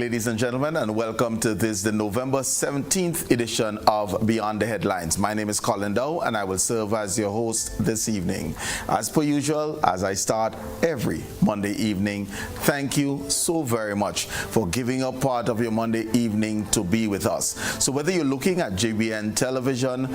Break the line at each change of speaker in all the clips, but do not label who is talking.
ladies and gentlemen, and welcome to this, the November 17th edition of Beyond the Headlines. My name is Colin Dowe, and I will serve as your host this evening. As per usual, as I start every Monday evening, thank you so very much for giving up part of your Monday evening to be with us. So whether you're looking at GBN television,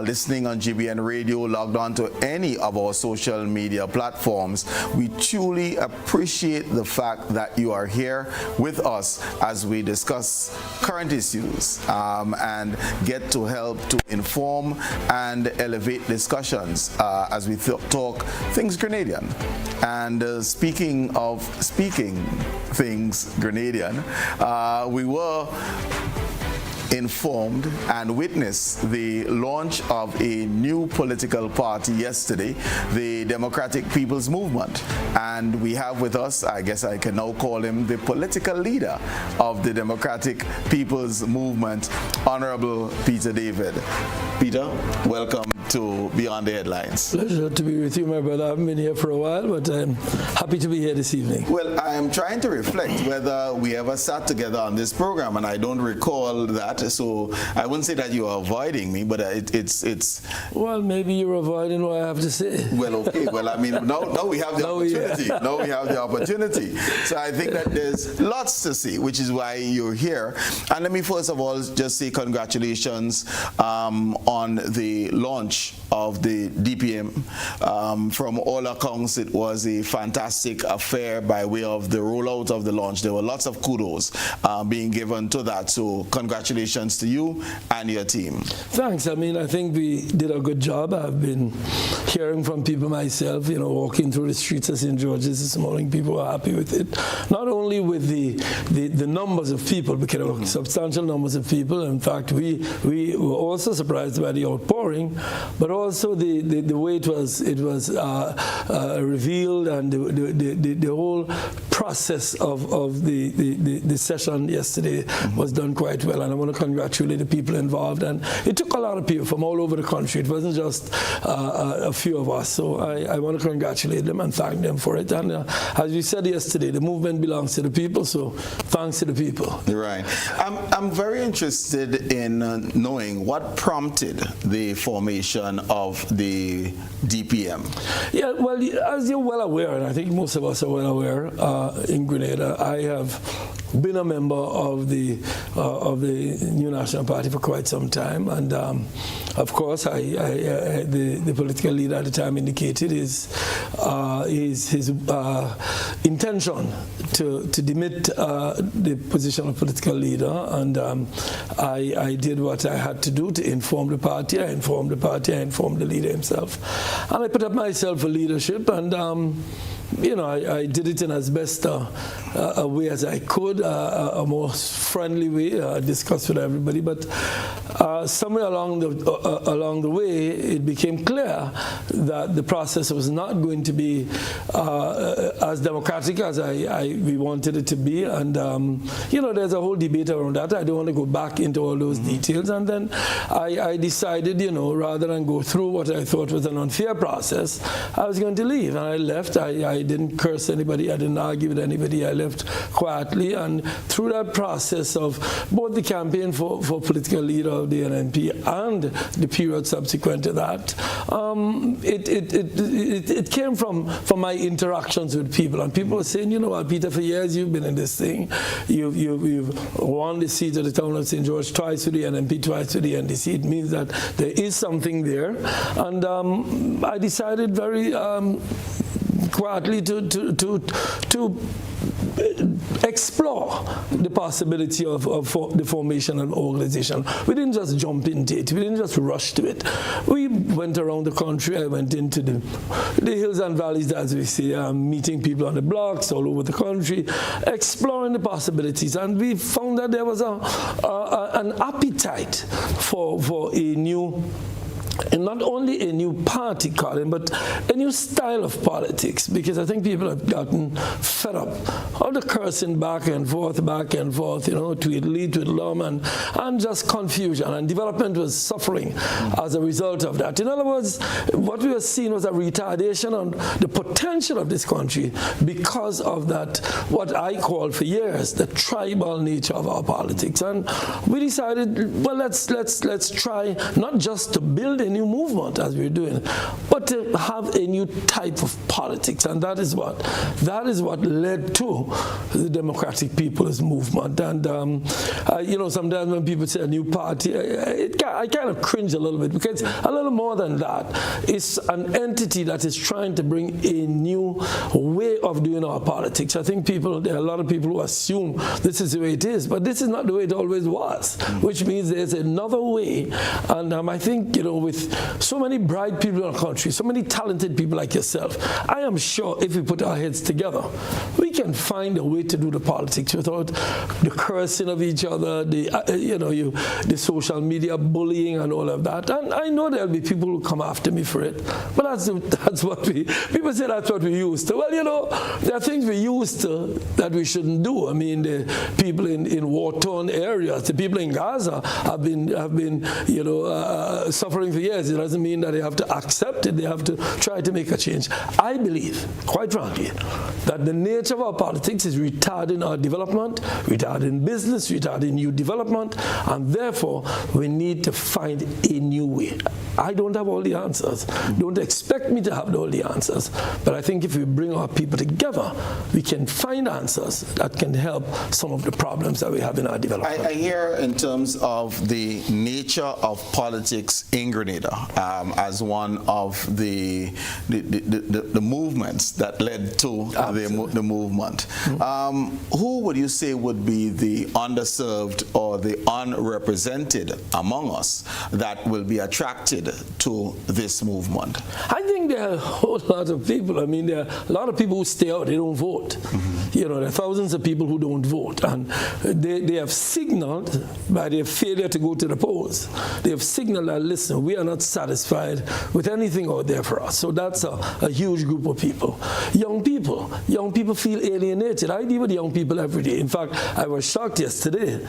listening on GBN radio, logged on to any of our social media platforms, we truly appreciate the fact that you are here with us as we discuss current issues and get to help to inform and elevate discussions as we talk things Grenadian. And speaking things Grenadian, we were informed and witnessed the launch of a new political party yesterday, the Democratic People's Movement. And we have with us, I guess I can now call him the political leader of the Democratic People's Movement, Honorable Peter David. Peter, welcome to Beyond the Headlines.
Pleasure to be with you, my brother. I haven't been here for a while, but I'm happy to be here this evening.
Well, I'm trying to reflect whether we ever sat together on this program, and I don't recall that, so I wouldn't say that you are avoiding me, but it's...
Well, maybe you're avoiding what I have to say.
Well, okay. Well, I mean, now we have the opportunity. Now we have the opportunity. So I think that there's lots to see, which is why you're here. And let me first of all just say congratulations on the launch of the DPM. From all accounts, it was a fantastic affair by way of the rollout of the launch. There were lots of kudos being given to that. So congratulations to you and your team.
Thanks. I mean, I think we did a good job. I've been hearing from people myself, walking through the streets of St. George's this morning. People were happy with it. Not only with the numbers of people, because substantial numbers of people. In fact, we were also surprised by the outpouring, but also the way it was revealed, and the whole process of the session yesterday was done quite well, and I want to congratulate the people involved. And it took a lot of people from all over the country. It wasn't just a few of us, so I want to congratulate them and thank them for it. And as we said yesterday, the movement belongs to the people, so thanks to the people.
Right. I'm very interested in knowing what prompted the formation of the DPM. Yeah,
well, as you're well aware, and I think most of us are well aware, in Grenada, I have been a member of the New National Party for quite some time, and of course, the political leader at the time indicated his intention to demit the position of political leader, and I did what I had to do to inform the party. I informed the party, I informed the leader himself, and I put up myself for leadership, and I did it in as best a way as I could, a more friendly way. I discussed with everybody, but somewhere along the way, it became clear that the process was not going to be as democratic as we wanted it to be, and there's a whole debate around that. I don't want to go back into all those details, and then I decided, rather than go through what I thought was an unfair process, I was going to leave, and I left. I didn't curse anybody. I didn't argue with anybody. I left quietly, and through that process of both the campaign for political leader of the NNP and the period subsequent to that, it came from my interactions with people, and people were saying, Peter, for years you've been in this thing. You've won the seat of the town of St. George twice with the NNP, twice with the NDC. It means that there is something there, and I decided very quietly to explore the possibility of the formation of an organization. We didn't just jump into it. We didn't just rush to it. We went around the country. I went into the hills and valleys, as we say, meeting people on the blocks all over the country, exploring the possibilities. And we found that there was an appetite for a new and not only a new party, Colin, but a new style of politics, because I think people have gotten fed up of the cursing back and forth, tweedly, tweedlum, and just confusion, and development was suffering as a result of that. In other words, what we were seeing was a retardation on the potential of this country because of that, what I called for years, the tribal nature of our politics. And we decided, well, let's try not just to build a new movement as we're doing, but to have a new type of politics, and that is what led to the Democratic People's Movement. And sometimes when people say a new party, I kind of cringe a little bit, because a little more than that. It's an entity that is trying to bring a new way of doing our politics. I think there are a lot of people who assume this is the way it is, but this is not the way it always was, which means there's another way. And I think, with so many bright people in our country, so many talented people like yourself, I am sure if we put our heads together, we can find a way to do the politics without the cursing of each other, the social media bullying and all of that. And I know there'll be people who come after me for it, but that's what people say that's what we used to. Well, there are things we used to that we shouldn't do. I mean, the people in war-torn areas, the people in Gaza have been suffering for years. It doesn't mean that they have to accept it. They have to try to make a change. I believe, quite frankly, that the nature of our politics is retarding our development, retarding business, retarding new development, and therefore we need to find a new way. I don't have all the answers. Don't expect me to have all the answers, but I think if we bring our people together, we can find answers that can help some of the problems that we have in our development.
I hear in terms of the nature of politics in Grenada as one of the movements that led to the movement. Who would you say would be the underserved or the unrepresented among us that will be attracted to this movement?
I think there are a whole lot of people. I mean, there are a lot of people who stay out, they don't vote. There are thousands of people who don't vote, and they have signaled by their failure to go to the polls. They have signaled that, listen, we are not satisfied with anything out there for us. So that's a huge group of people. Young people feel alienated. I deal with young people every day. In fact, I was shocked yesterday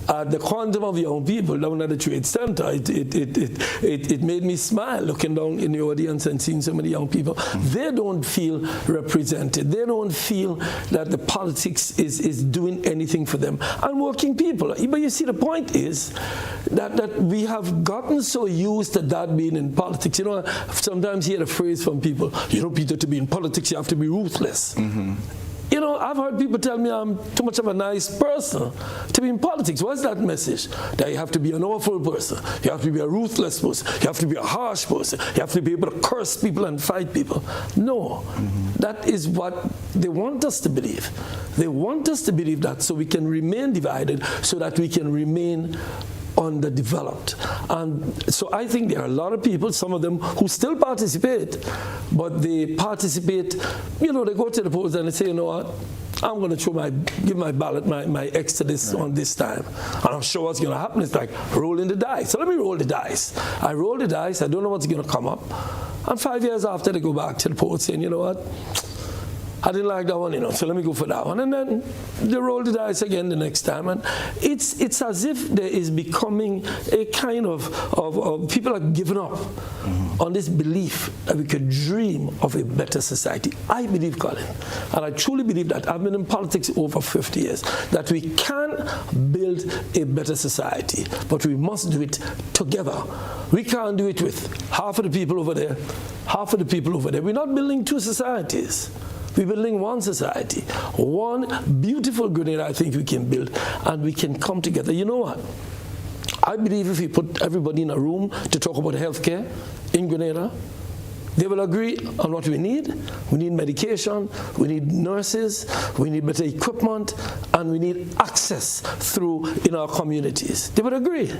at the quantum of young people down at the Trade Center. It made me smile looking down in the audience and seeing so many young people. They don't feel represented. They don't feel that the politics is doing anything for them. And working people. But you see, the point is that we have gotten so used to that being in politics. I sometimes hear the phrase from people, Peter, to be in politics, you have to be ruthless. I've heard people tell me I'm too much of a nice person to be in politics. What's that message? That you have to be an awful person. You have to be a ruthless person. You have to be a harsh person. You have to be able to curse people and fight people. No. That is what they want us to believe. They want us to believe that so we can remain divided, so that we can remain underdeveloped. And so I think there are a lot of people, some of them who still participate, but they participate, they go to the polls and they say, you know what, I'm going to give my ballot, my X to this on this time. And I'm sure what's going to happen is like rolling the dice. So let me roll the dice. I roll the dice, I don't know what's going to come up. And 5 years after, they go back to the polls saying, you know what, I didn't like that one, so let me go for that one. And then they roll the dice again the next time. And it's as if there is becoming a kind of people are giving up on this belief that we could dream of a better society. I believe, Colin, and I truly believe that, I've been in politics over 50 years, that we can build a better society, but we must do it together. We can't do it with half of the people over there, half of the people over there. We're not building two societies. We're building one society, one beautiful Grenada I think we can build, and we can come together. You know what? I believe if we put everybody in a room to talk about healthcare in Grenada, they will agree on what we need. We need medication, we need nurses, we need better equipment, and we need access in our communities. They would agree.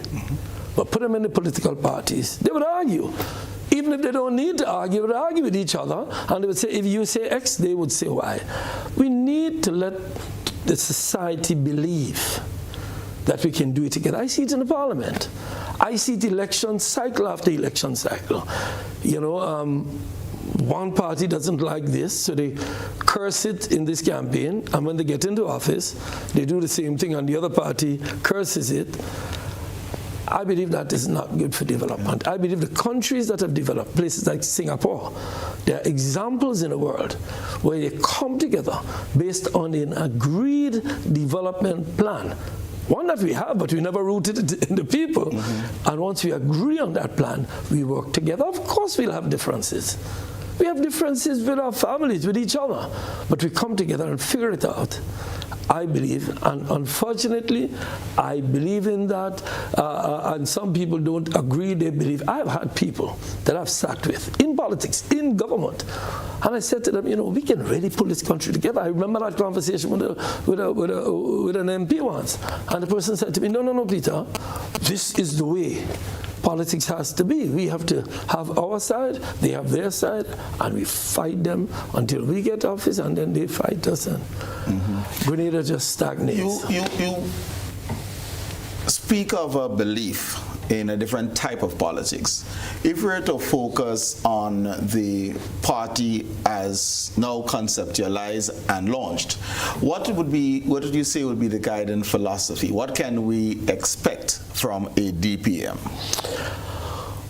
But put them in the political parties, they would argue. Even if they don't need to argue, they would argue with each other, and they would say, if you say X, they would say Y. We need to let the society believe that we can do it together. I see it in the parliament. I see it election cycle after election cycle. You know, one party doesn't like this, so they curse it in this campaign, and when they get into office, they do the same thing, and the other party curses it. I believe that is not good for development. I believe the countries that have developed, places like Singapore, there are examples in the world where they come together based on an agreed development plan. One that we have, but we never rooted it in the people. And once we agree on that plan, we work together. Of course we'll have differences. We have differences with our families, with each other, but we come together and figure it out. I believe, and unfortunately, I believe in that, and some people don't agree, they believe. I've had people that I've sat with in politics, in government, and I said to them, you know, we can really pull this country together. I remember that conversation with an MP once, and the person said to me, no, Peter, this is the way politics has to be. We have to have our side, they have their side, and we fight them until we get office, and then they fight us, and Grenada just stagnates.
You speak of a belief in a different type of politics. If we were to focus on the party as now conceptualized and launched, what would you say would be the guiding philosophy? What can we expect from a DPM?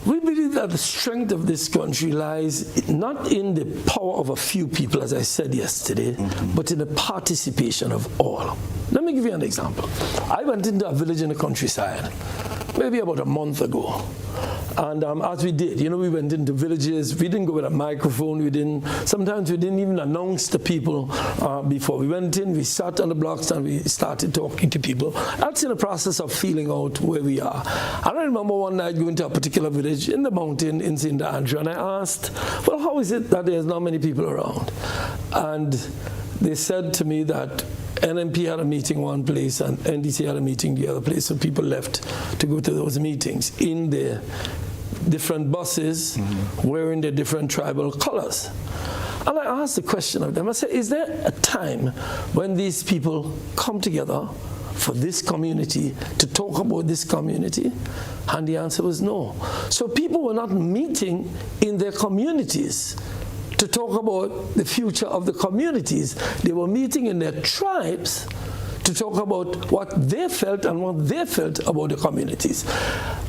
We believe that the strength of this country lies not in the power of a few people, as I said yesterday, but in the participation of all. Let me give you an example. I went into a village in the countryside maybe about a month ago. And as we did, you know, we went into villages. We didn't go with a microphone. Sometimes we didn't even announce to people before. We went in, we sat on the blocks, and we started talking to people. That's in the process of feeling out where we are. And I remember one night going to a particular village in the mountain in St. Andrew, and I asked, well, how is it that there's not many people around? And they said to me that NMP had a meeting one place and NDC had a meeting the other place, so people left to go to those meetings in their different buses, wearing their different tribal colors. And I asked the question of them, I said, is there a time when these people come together for this community to talk about this community? And the answer was no. So people were not meeting in their communities to talk about the future of the communities. They were meeting in their tribes to talk about what they felt and what they felt about the communities.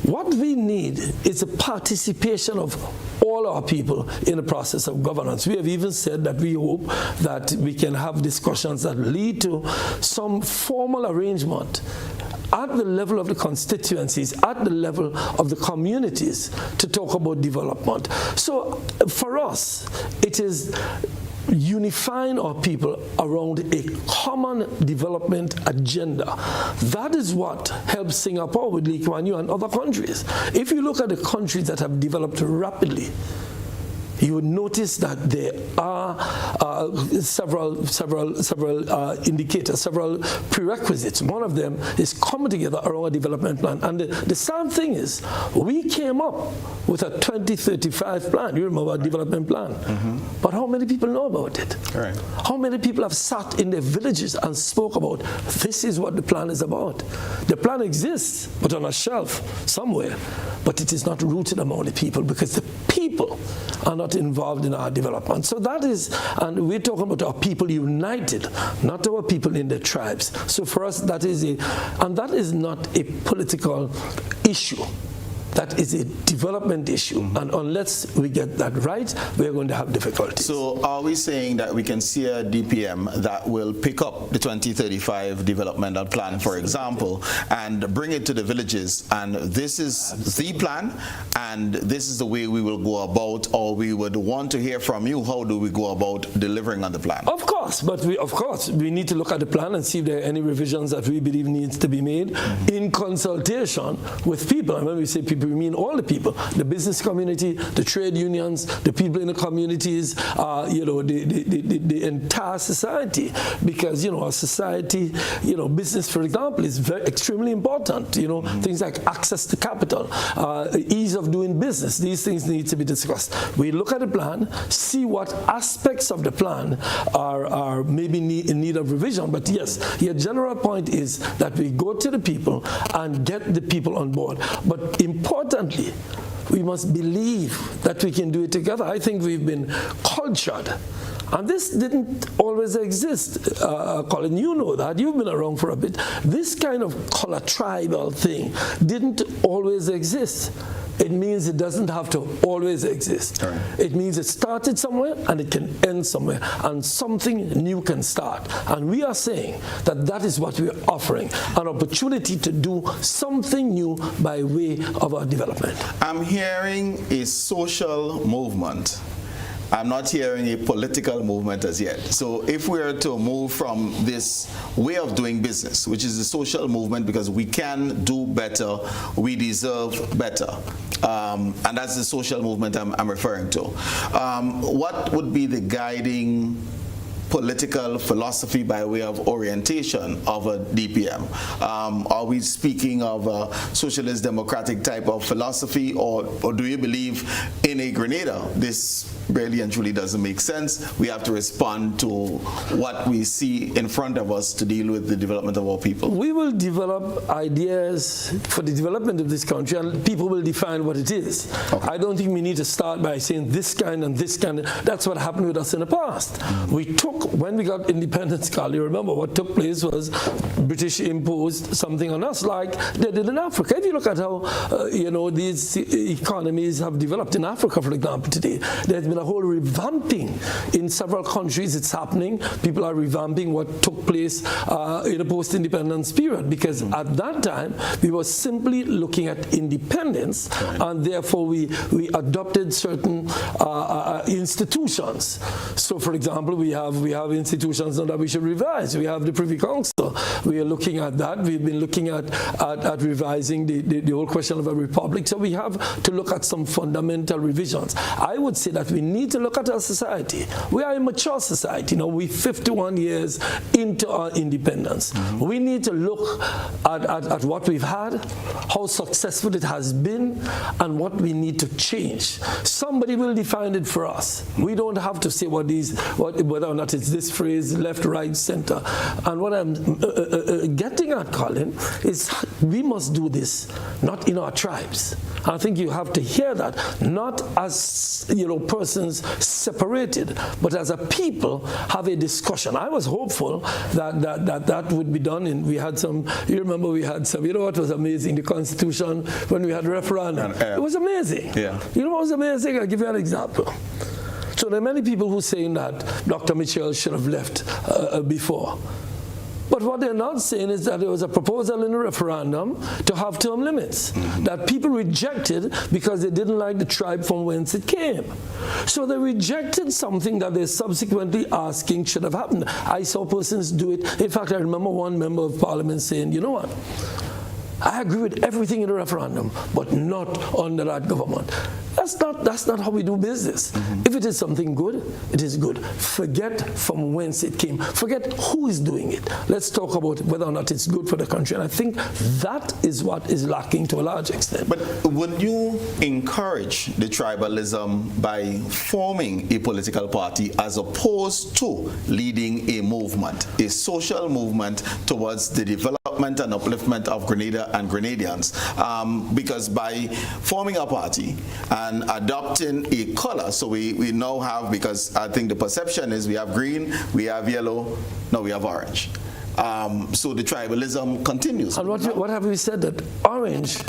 What we need is a participation of all our people in the process of governance. We have even said that we hope that we can have discussions that lead to some formal arrangement at the level of the constituencies, at the level of the communities, to talk about development. So for us, it is unifying our people around a common development agenda. That is what helps Singapore with Lee Kuan Yew and other countries. If you look at the countries that have developed rapidly, you would notice that there are several indicators, several prerequisites. One of them is coming together around a development plan. And the sad thing is, we came up with a 2035 plan. You remember our development plan. But how many people know about it?
Right.
How many people have sat in their villages and spoke about, this is what the plan is about? The plan exists, but on a shelf somewhere. But it is not rooted among the people, because the people are not involved in our development. So that is, and we're talking about our people united, not our people in their tribes. So for us, that is and that is not a political issue. That is a development issue, and unless we get that right, we're going to have difficulties.
So are we saying that we can see a DPM that will pick up the 2035 developmental plan, for example, and bring it to the villages, and this is the plan, and this is the way we will go about, or we would want to hear from you, how do we go about delivering on the plan?
Of course, but we need to look at the plan and see if there are any revisions that we believe needs to be made in consultation with people. And when we say people, people, we mean all the people, the business community, the trade unions, the people in the communities, the entire society. Because, our society, business, for example, is extremely important. Things like access to capital, ease of doing business, these things need to be discussed. We look at the plan, see what aspects of the plan are maybe in need of revision. But yes, your general point is that we go to the people and get the people on board. But importantly, we must believe that we can do it together. I think we've been cultured. And this didn't always exist. Colin, you know that. You've been around for a bit. This kind of color tribal thing didn't always exist. It means it doesn't have to always exist. Right. It means it started somewhere and it can end somewhere. And something new can start. And we are saying that that is what we're offering, an opportunity to do something new by way of our development.
I'm hearing a social movement. I'm not hearing a political movement as yet. So if we are to move from this way of doing business, which is a social movement because we can do better, we deserve better, and that's the social movement I'm referring to. What would be the guiding political philosophy by way of orientation of a DPM? Are we speaking of a socialist democratic type of philosophy, or do you believe in a Grenada this really and truly doesn't make sense? We have to respond to what we see in front of us to deal with the development of our people.
We will develop ideas for the development of this country, and people will define what it is. Okay. I don't think we need to start by saying this kind and this kind. That's what happened with us in the past. We took, when we got independence, Carl, you remember what took place was British imposed something on us like they did in Africa. If you look at how these economies have developed in Africa, for example, today, there's been a whole revamping in several countries. It's happening. People are revamping what took place in the post-independence period, because at that time we were simply looking at independence, and therefore we adopted certain institutions. So, for example, we have institutions that we should revise. We have the Privy Council. We are looking at that. We've been looking at revising the whole question of a republic. So we have to look at some fundamental revisions. I would say that we need to look at our society. We are a mature society. We're 51 years into our independence. We need to look at what we've had, how successful it has been, and what we need to change. Somebody will define it for us. We don't have to say whether or not it's this phrase, left, right, center. And what I'm getting at, Colin, is we must do this not in our tribes. I think you have to hear that, not as persons separated, but as a people have a discussion. I was hopeful that would be done. And we had some. You remember we had some. You know what was amazing? The Constitution when we had referendum. It was amazing. Yeah. You know what was amazing? I'll give you an example. So there are many people who are saying that Dr. Mitchell should have left before. But what they're not saying is that there was a proposal in a referendum to have term limits that people rejected because they didn't like the tribe from whence it came. So they rejected something that they're subsequently asking should have happened. I saw persons do it. In fact, I remember one member of parliament saying, you know what? I agree with everything in the referendum, but not under that government. That's not how we do business. If it is something good, it is good. Forget from whence it came. Forget who is doing it. Let's talk about whether or not it's good for the country. And I think that is what is lacking to a large extent.
But would you encourage the tribalism by forming a political party as opposed to leading a movement, a social movement towards the development and upliftment of Grenada and Grenadians? Because by forming a party and adopting a color, so we now have, because I think the perception is we have green, we have yellow, now we have orange. So the tribalism continues.
And what have we said? That orange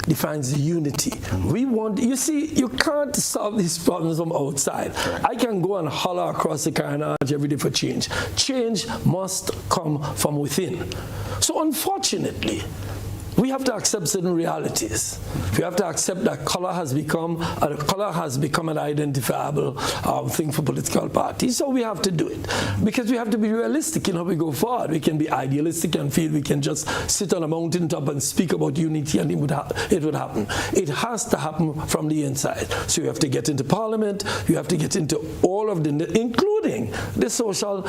defines unity. We want, you see, you can't solve these problems from outside. Correct. I can go and holler across the carnage every day for change. Change must come from within. So unfortunately, we have to accept certain realities. We have to accept that color has become an identifiable thing for political parties, so we have to do it. Because we have to be realistic in how we go forward. We can be idealistic and feel we can just sit on a mountaintop and speak about unity and it would happen. It has to happen from the inside. So you have to get into parliament, you have to get into all of the, including the social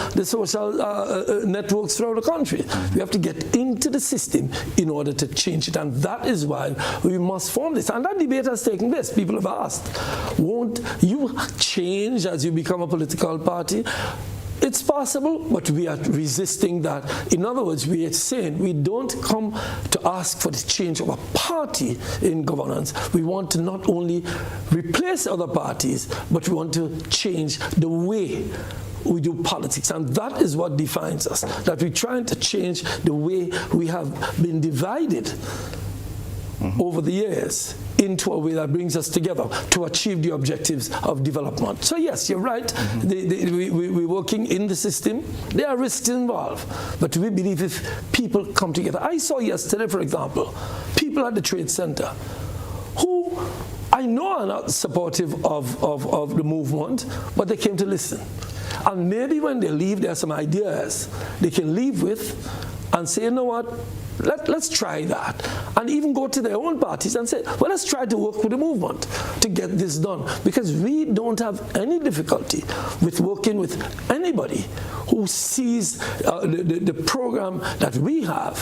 networks throughout the country. You have to get into the system in order to change it, and that is why we must form this. And that debate has taken place. People have asked, won't you change as you become a political party? It's possible, but we are resisting that. In other words, we are saying we don't come to ask for the change of a party in governance. We want to not only replace other parties, but we want to change the way we do politics, and that is what defines us, that we're trying to change the way we have been divided over the years into a way that brings us together to achieve the objectives of development. So yes, you're right, we're working in the system. There are risks involved, but we believe if people come together. I saw yesterday, for example, people at the Trade Center who I know are not supportive of the movement, but they came to listen. And maybe when they leave, there are some ideas they can leave with and say, you know what, let's try that. And even go to their own parties and say, well, let's try to work with the movement to get this done. Because we don't have any difficulty with working with anybody who sees the program that we have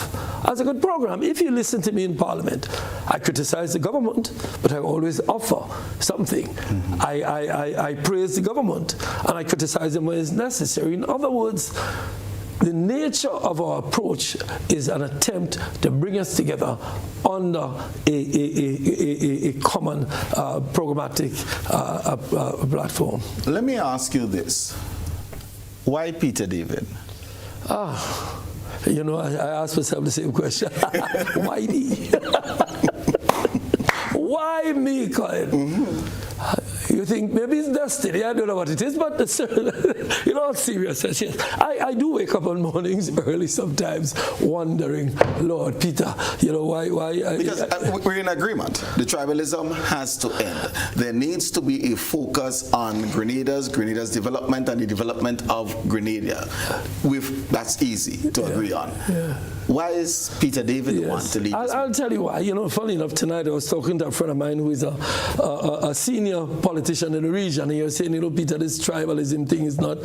as a good program. If you listen to me in Parliament, I criticize the government, but I always offer something. I praise the government, and I criticize them when it's necessary. In other words, the nature of our approach is an attempt to bring us together under a common programmatic platform.
Let me ask you this. Why Peter David?
You know, I asked myself the same question. Why me? Why me, Colin? You think maybe it's destiny, I don't know what it is, but in all seriousness, yes. I do wake up on mornings early sometimes wondering, Lord, Peter, you know, why?
Because we're in agreement. The tribalism has to end. There needs to be a focus on Grenada's development and the development of Grenada. That's easy to agree on. Yeah. Why is Peter David the one to lead this?
I'll tell you why. You know, funny enough, tonight I was talking to a friend of mine who is a senior politician in the region, and he was saying, you know, Peter, this tribalism thing is not,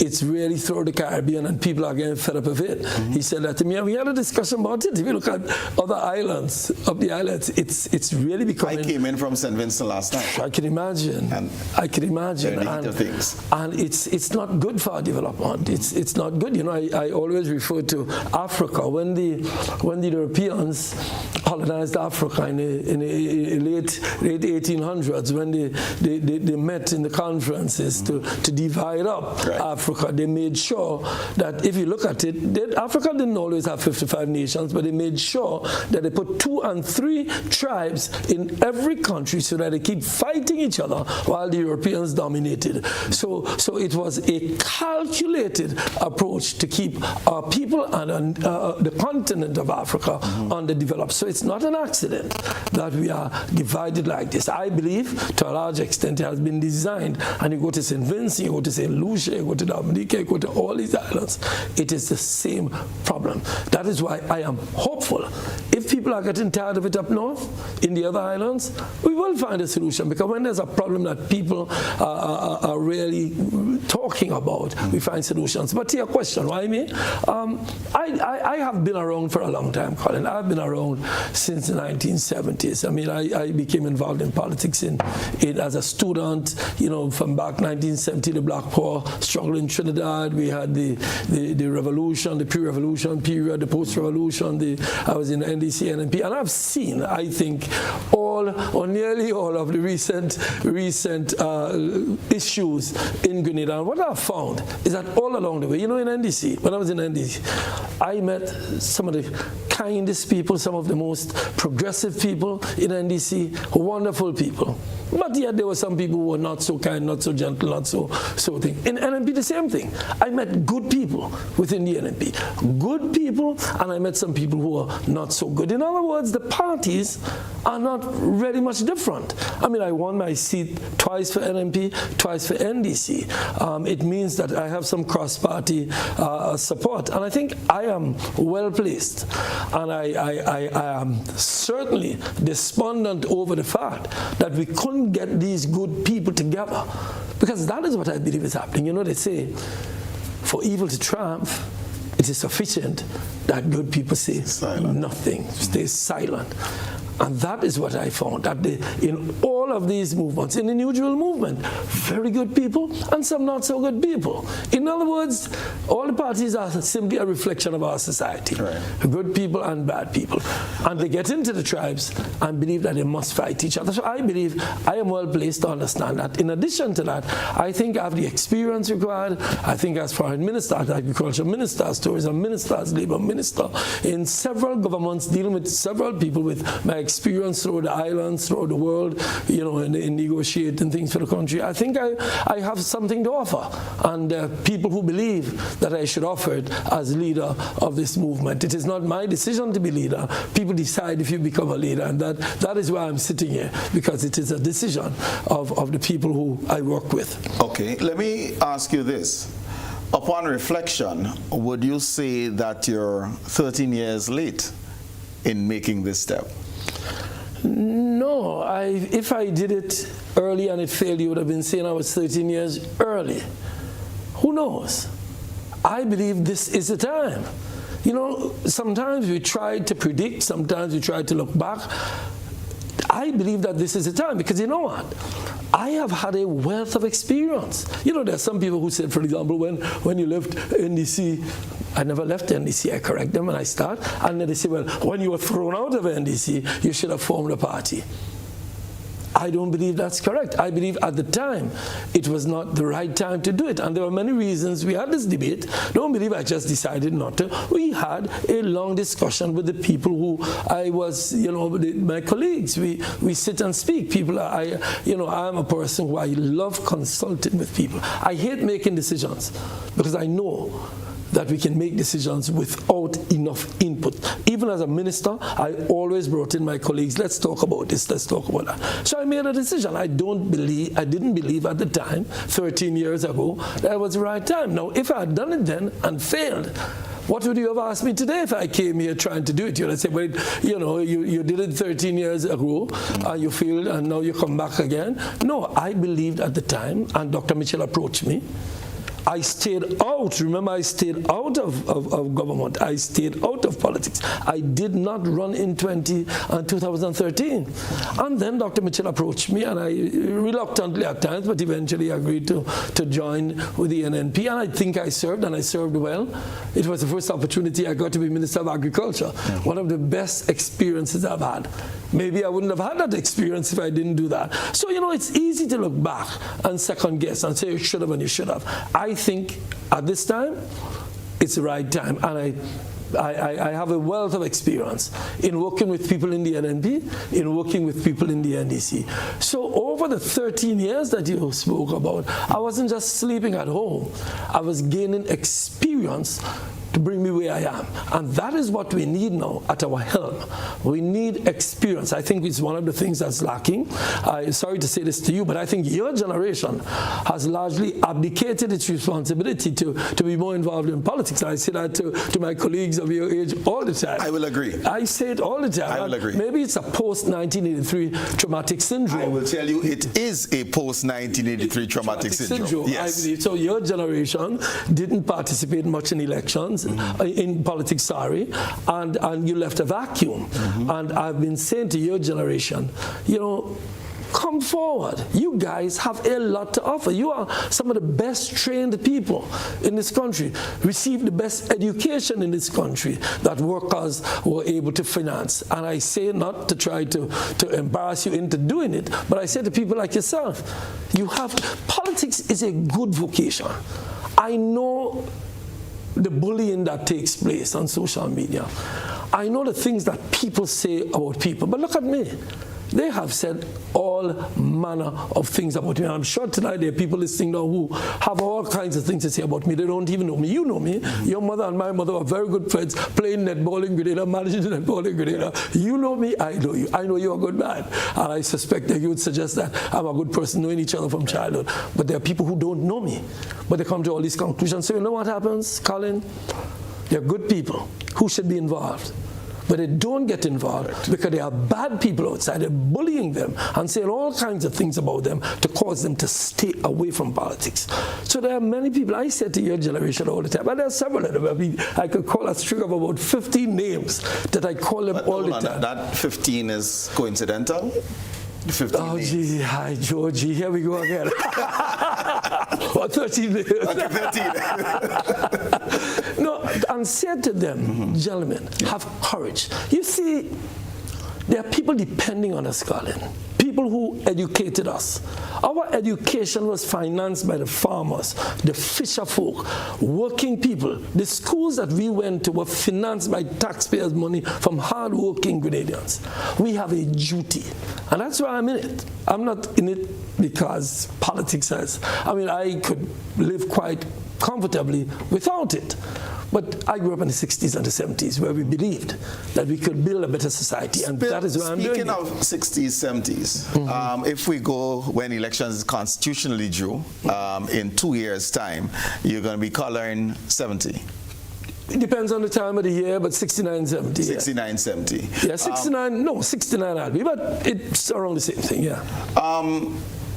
it's really through the Caribbean and people are getting fed up of it. He said that to me, and we had a discussion about it. If you look at other islands, it's really becoming...
I came in from St. Vincent last night.
I can imagine. I can imagine. And it's not good for our development. It's not good. You know, I always refer to Africa. When the Europeans colonized Africa in the late 1800s, when they met in the conferences to divide up Africa, they made sure that, if you look at it, Africa didn't always have 55 nations, but they made sure that they put 2 and 3 tribes in every country so that they keep fighting each other while the Europeans dominated. So it was a calculated approach to keep our people and the continent of Africa underdeveloped. So it's not an accident that we are divided like this. I believe, to a large extent, it has been designed. And you go to St. Vincent, you go to St. Lucia, you go to Dominica, you go to all these islands. It is the same problem. That is why I am hopeful. If people are getting tired of it up north, in the other islands, we will find a solution. Because when there's a problem that people are really talking about, we find solutions. But to your question, why me? I have been around for a long time, Colin. I've been around since the 1970s. I mean, I became involved in politics as a student, you know, from back 1970, the Black Power struggle in Trinidad. We had the revolution, the pre-revolution period, the post-revolution. I was in the NDC, NNP, and I've seen, I think, all or nearly all of the recent issues in Grenada. And what I've found is that all along the way, you know, in NDC, when I was in NDC, I met some of the kindest people, some of the most progressive people in NDC, wonderful people. But yet there were some people who were not so kind, not so gentle, not so thing. In NNP, the same thing. I met good people within the NNP. Good people, and I met some people who were not so good. In other words, the parties are not really much different. I mean, I won my seat twice for NNP, twice for NDC. It means that I have some cross-party support, and I think I am well placed. And I am certainly despondent over the fact that we couldn't get these good people together, because that is what I believe is happening. You know, they say, for evil to triumph, it is sufficient that good people say nothing, stay silent. And that is what I found, that in all of these movements, in the New Jewel movement, very good people and some not so good people. In other words, all the parties are simply a reflection of our society. Right. Good people and bad people. And they get into the tribes and believe that they must fight each other. So I believe I am well placed to understand that. In addition to that, I think I have the experience required. I think as foreign minister, as agriculture minister, as tourism minister, as labor minister, in several governments dealing with several people with my experience through the islands, through the world, you know, in negotiating things for the country. I think I have something to offer. And people who believe that I should offer it as leader of this movement. It is not my decision to be leader. People decide if you become a leader. And that is why I'm sitting here, because it is a decision of the people who I work with.
Okay, let me ask you this. Upon reflection, would you say that you're 13 years late in making this step?
No, if I did it early and it failed, you would have been saying I was 13 years early. Who knows? I believe this is the time. You know, sometimes we try to predict, sometimes we try to look back. I believe that this is the time, because you know what? I have had a wealth of experience. You know, there are some people who said, for example, when you left NDC, I never left NDC, I correct them when I start, and then they say, well, when you were thrown out of NDC, you should have formed a party. I don't believe that's correct. I believe at the time it was not the right time to do it. And there were many reasons. We had this debate. Don't believe I just decided not to. We had a long discussion with the people who I was, you know, my colleagues. We sit and speak. People, I'm a person who I love consulting with people. I hate making decisions because I know that we can make decisions without enough input. Even as a minister, I always brought in my colleagues, let's talk about this, let's talk about that. So I made a decision. I didn't believe at the time, 13 years ago, that was the right time. Now, if I had done it then and failed, what would you have asked me today if I came here trying to do it? You'd have said, well, you know, you did it 13 years ago, and you failed, and now you come back again. No, I believed at the time, and Dr. Mitchell approached me. I stayed out. Remember, I stayed out of government. I stayed out of politics. I did not run in 2013. And then Dr. Mitchell approached me, and I reluctantly at times, but eventually agreed to join with the NNP. And I think I served, and I served well. It was the first opportunity I got to be Minister of Agriculture. One of the best experiences I've had. Maybe I wouldn't have had that experience if I didn't do that. So, you know, it's easy to look back and second guess and say you should have and you should have. I think at this time, it's the right time. And I have a wealth of experience in working with people in the NNP, in working with people in the NDC. So over the 13 years that you spoke about, I wasn't just sleeping at home. I was gaining experience to bring me where I am. And that is what we need now at our helm. We need experience. I think it's one of the things that's lacking. I'm sorry to say this to you, but I think your generation has largely abdicated its responsibility to be more involved in politics. And I say that to my colleagues of your age all the time.
I will agree.
I say it all the time.
I will agree.
Maybe it's a post-1983 traumatic syndrome.
I will tell you it is a post-1983 traumatic syndrome. Yes.
I believe. So your generation didn't participate much in elections, in politics, and you left a vacuum. And I've been saying to your generation, you know, come forward. You guys have a lot to offer. You are some of the best trained people in this country, receive the best education in this country that workers were able to finance. And I say not to try to embarrass you into doing it, but I say to people like yourself, politics is a good vocation. I know the bullying that takes place on social media. I know the things that people say about people, but look at me. They have said all manner of things about me. And I'm sure tonight there are people listening now who have all kinds of things to say about me. They don't even know me. You know me. Your mother and my mother are very good friends, playing netball in Grenada, managing netball in Grenada. You know me, I know you. I know you're a good man. And I suspect that you would suggest that I'm a good person, knowing each other from childhood. But there are people who don't know me, but they come to all these conclusions. So you know what happens, Colin? There are good people who should be involved, but they don't get involved because there are bad people outside. They're bullying them and saying all kinds of things about them to cause them to stay away from politics. So there are many people, I say to your generation all the time, and there are several of them. I mean, I could call a string of about 15 names that I call them all the time.
That 15 is coincidental? 15
oh,
names.
gee, hi, Georgie, here we go again. Or 13 names.
Okay, 13.
No, and said to them, gentlemen, have courage. You see, there are people depending on us, Colin. People who educated us. Our education was financed by the farmers, the fisher folk, working people. The schools that we went to were financed by taxpayers' money from hard-working Grenadians. We have a duty, and that's why I'm in it. I'm not in it because politics says. I mean, I could live quite comfortably without it. But I grew up in the 60s and the 70s where we believed that we could build a better society, and that is why I'm doing it.
Speaking of 60s, 70s, if we go when elections is constitutionally due, in 2 years' time, you're going to be coloring 70.
It depends on the time of the year, but 69, 70.
69, 70.
Yeah, 69, 69 I'll be, but it's around the same thing, yeah.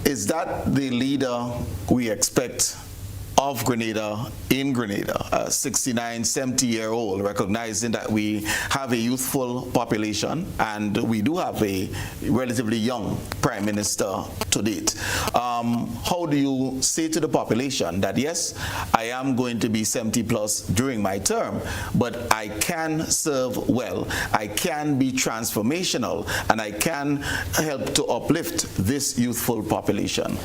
Is that the leader we expect of Grenada, in Grenada, a 69, 70-year-old, recognizing that we have a youthful population and we do have a relatively young prime minister to date? How do you say to the population that, yes, I am going to be 70 plus during my term, but I can serve well, I can be transformational, and I can help to uplift this youthful population?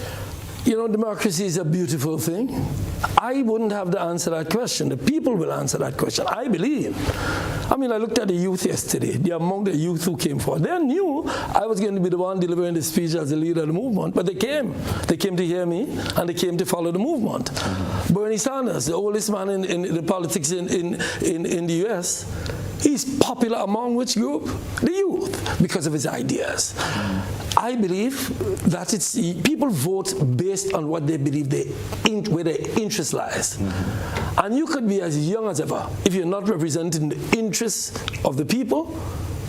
You know, democracy is a beautiful thing. I wouldn't have to answer that question. The people will answer that question, I believe. I mean, I looked at the youth yesterday, the amount of youth who came forward. They knew I was going to be the one delivering the speech as the leader of the movement, but they came. They came to hear me, and they came to follow the movement. Bernie Sanders, the oldest man in the politics in the U.S., he's popular among which group? The youth, because of his ideas. I believe that it's people vote based on what they believe where their interest lies. And you could be as young as ever. If you're not representing the interests of the people,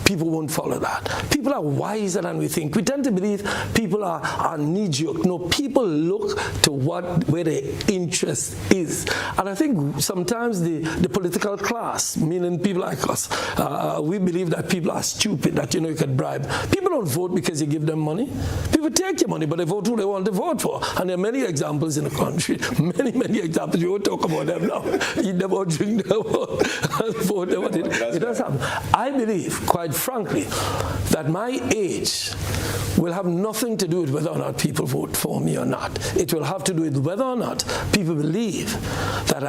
people won't follow that. People are wiser than we think. We tend to believe people are knee-jerk. No, people look to where their interest is. And I think sometimes the political class, meaning people like us, we believe that people are stupid, that, you know, you can bribe. People don't vote because you give them money. People take your money, but they vote who they want to vote for. And there are many examples in the country, many examples. You won't talk about them now. Eat them or drink them or vote them. It does happen. I believe, quite frankly, that my age will have nothing to do with whether or not people vote for me or not. It will have to do with whether or not people believe that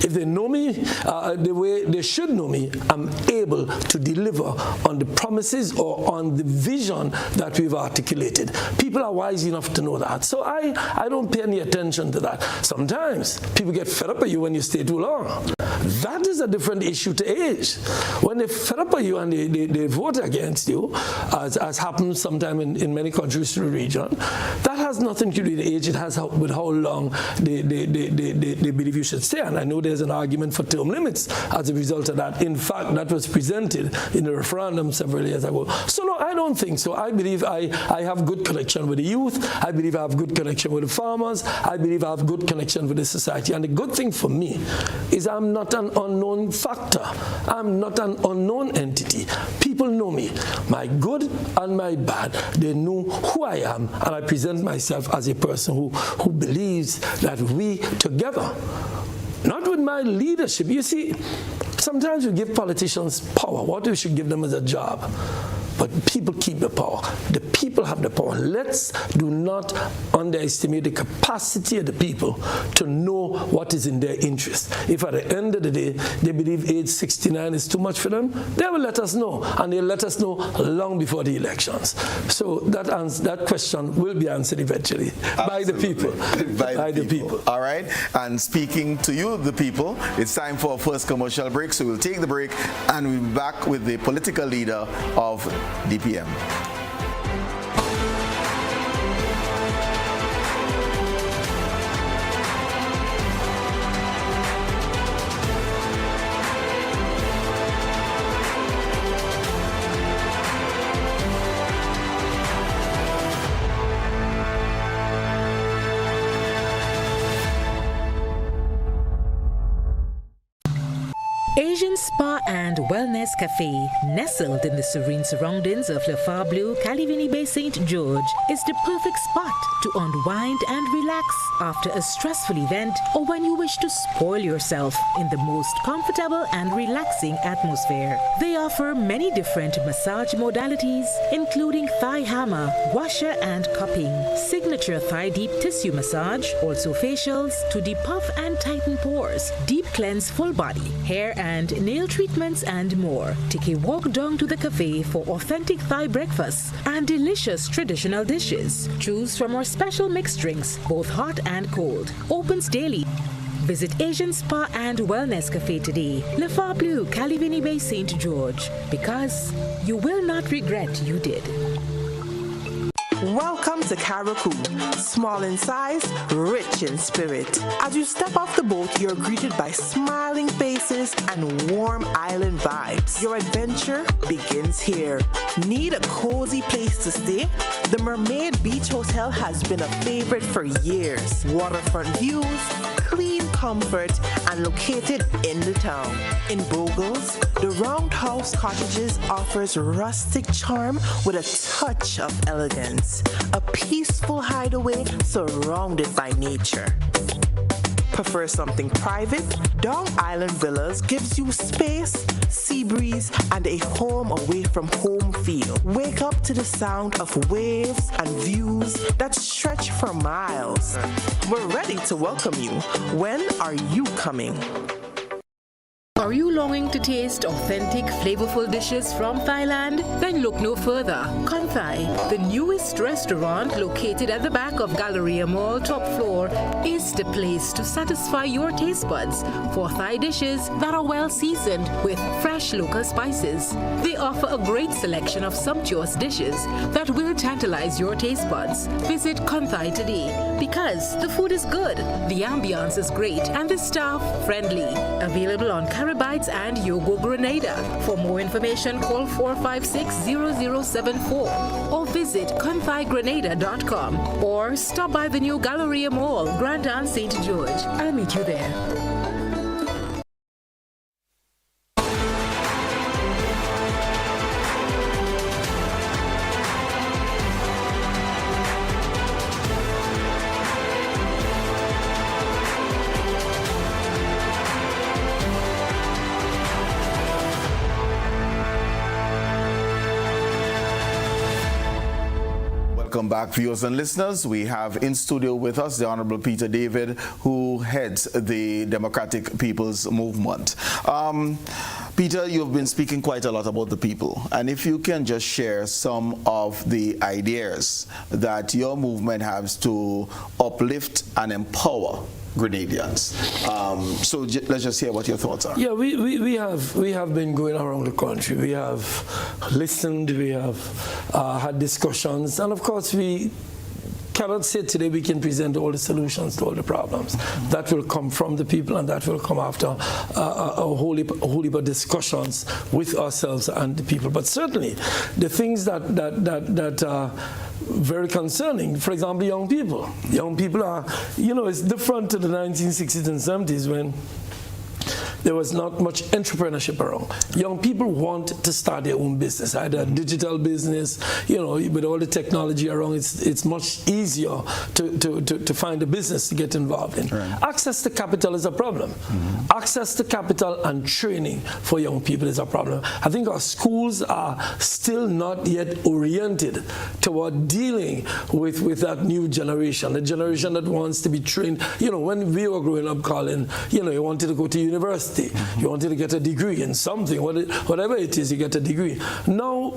if they know me the way they should know me, I'm able to deliver on the promises or on the vision that we've articulated. People are wise enough to know that. So I don't pay any attention to that. Sometimes people get fed up with you when you stay too long. That is a different issue to age. When they fed up with you and they vote against you, as happens sometime in many countries in the region, that has nothing to do with age. It has with how long they believe you should stay. And I know there's an argument for term limits as a result of that. In fact, that was presented in a referendum several years ago. So no, I don't think so. I believe I have good connection with the youth. I believe I have good connection with the farmers. I believe I have good connection with the society. And the good thing for me is I'm not an unknown factor. I'm not an unknown entity. People know me, my good and my bad. They know who I am, and I present myself as a person who believes that we together, not with my leadership. You see, sometimes we give politicians power. What we should give them as a job. but people keep the power. The people have the power. Let's do not underestimate the capacity of the people to know what is in their interest. If at the end of the day they believe age 69 is too much for them, they will let us know, and they'll let us know long before the elections. So that question will be answered eventually by the people. By the people.
All right. And speaking to you, the people, it's time for our first commercial break. So we'll take the break and we'll be back with the political leader of DPM.
Asian Spa and Wellness Cafe, nestled in the serene surroundings of Le Bleu, Calivini Bay, St. George, is the perfect spot to unwind and relax after a stressful event or when you wish to spoil yourself in the most comfortable and relaxing atmosphere. They offer many different massage modalities, including thigh hammer, washer and cupping, signature thigh deep tissue massage, also facials to depuff and tighten pores, deep cleanse full body, hair and nail treatments and more. Take a walk down to the cafe for authentic Thai breakfasts and delicious traditional dishes. Choose from our special mixed drinks, both hot and cold. Opens daily. Visit Asian Spa and Wellness Cafe today, Le Bleu, Calivini Bay, St. George, because you will not regret you did.
Welcome to Karakou, small in size, rich in spirit. As you step off the boat, you're greeted by smiling faces and warm island vibes. Your adventure begins here. Need a cozy place to stay? The Mermaid Beach Hotel has been a favorite for years. Waterfront views, clean comfort, and located in the town. In Bogles, the Roundhouse Cottages offers rustic charm with a touch of elegance. A peaceful hideaway surrounded by nature. Prefer something private? Dowe Island Villas gives you space, sea breeze, and a home away from home feel. Wake up to the sound of waves and views that stretch for miles. We're ready to welcome you. When are you coming?
Are you longing to taste authentic, flavorful dishes from Thailand? Then look no further. Konthai, the newest restaurant located at the back of Galleria Mall top floor, is the place to satisfy your taste buds for Thai dishes that are well seasoned with fresh local spices. They offer a great selection of sumptuous dishes that will tantalize your taste buds. Visit Konthai today because the food is good, the ambiance is great, and the staff friendly. Available on Bites and Yogo Grenada. For more information, call 456-0074 or visit konthaigrenada.com or stop by the new Galleria Mall, Grand Anse, St. George. I'll meet you there.
Welcome back, viewers and listeners. We have in studio with us the Honorable Peter David, who heads the Democratic People's Movement. Peter, you've been speaking quite a lot about the people, and if you can just share some of the ideas that your movement has to uplift and empower Grenadians. Let's just hear what your thoughts are.
Yeah, we have been going around the country. We have listened, we have had discussions, and of course we cannot say today we can present all the solutions to all the problems. That will come from the people, and that will come after a whole heap of discussions with ourselves and the people. But certainly, the things that are very concerning, for example, young people. Young people are, it's different to the 1960s and 70s when there was not much entrepreneurship around. Young people want to start their own business, either a digital business, you know, with all the technology around, it's much easier to find a business to get involved in. Right. Access to capital is a problem. Access to capital and training for young people is a problem. I think our schools are still not yet oriented toward dealing with that new generation, the generation that wants to be trained. You know, when we were growing up, Colin, you know, you wanted to go to university, you wanted to get a degree in something, whatever it is, you get a degree. Now,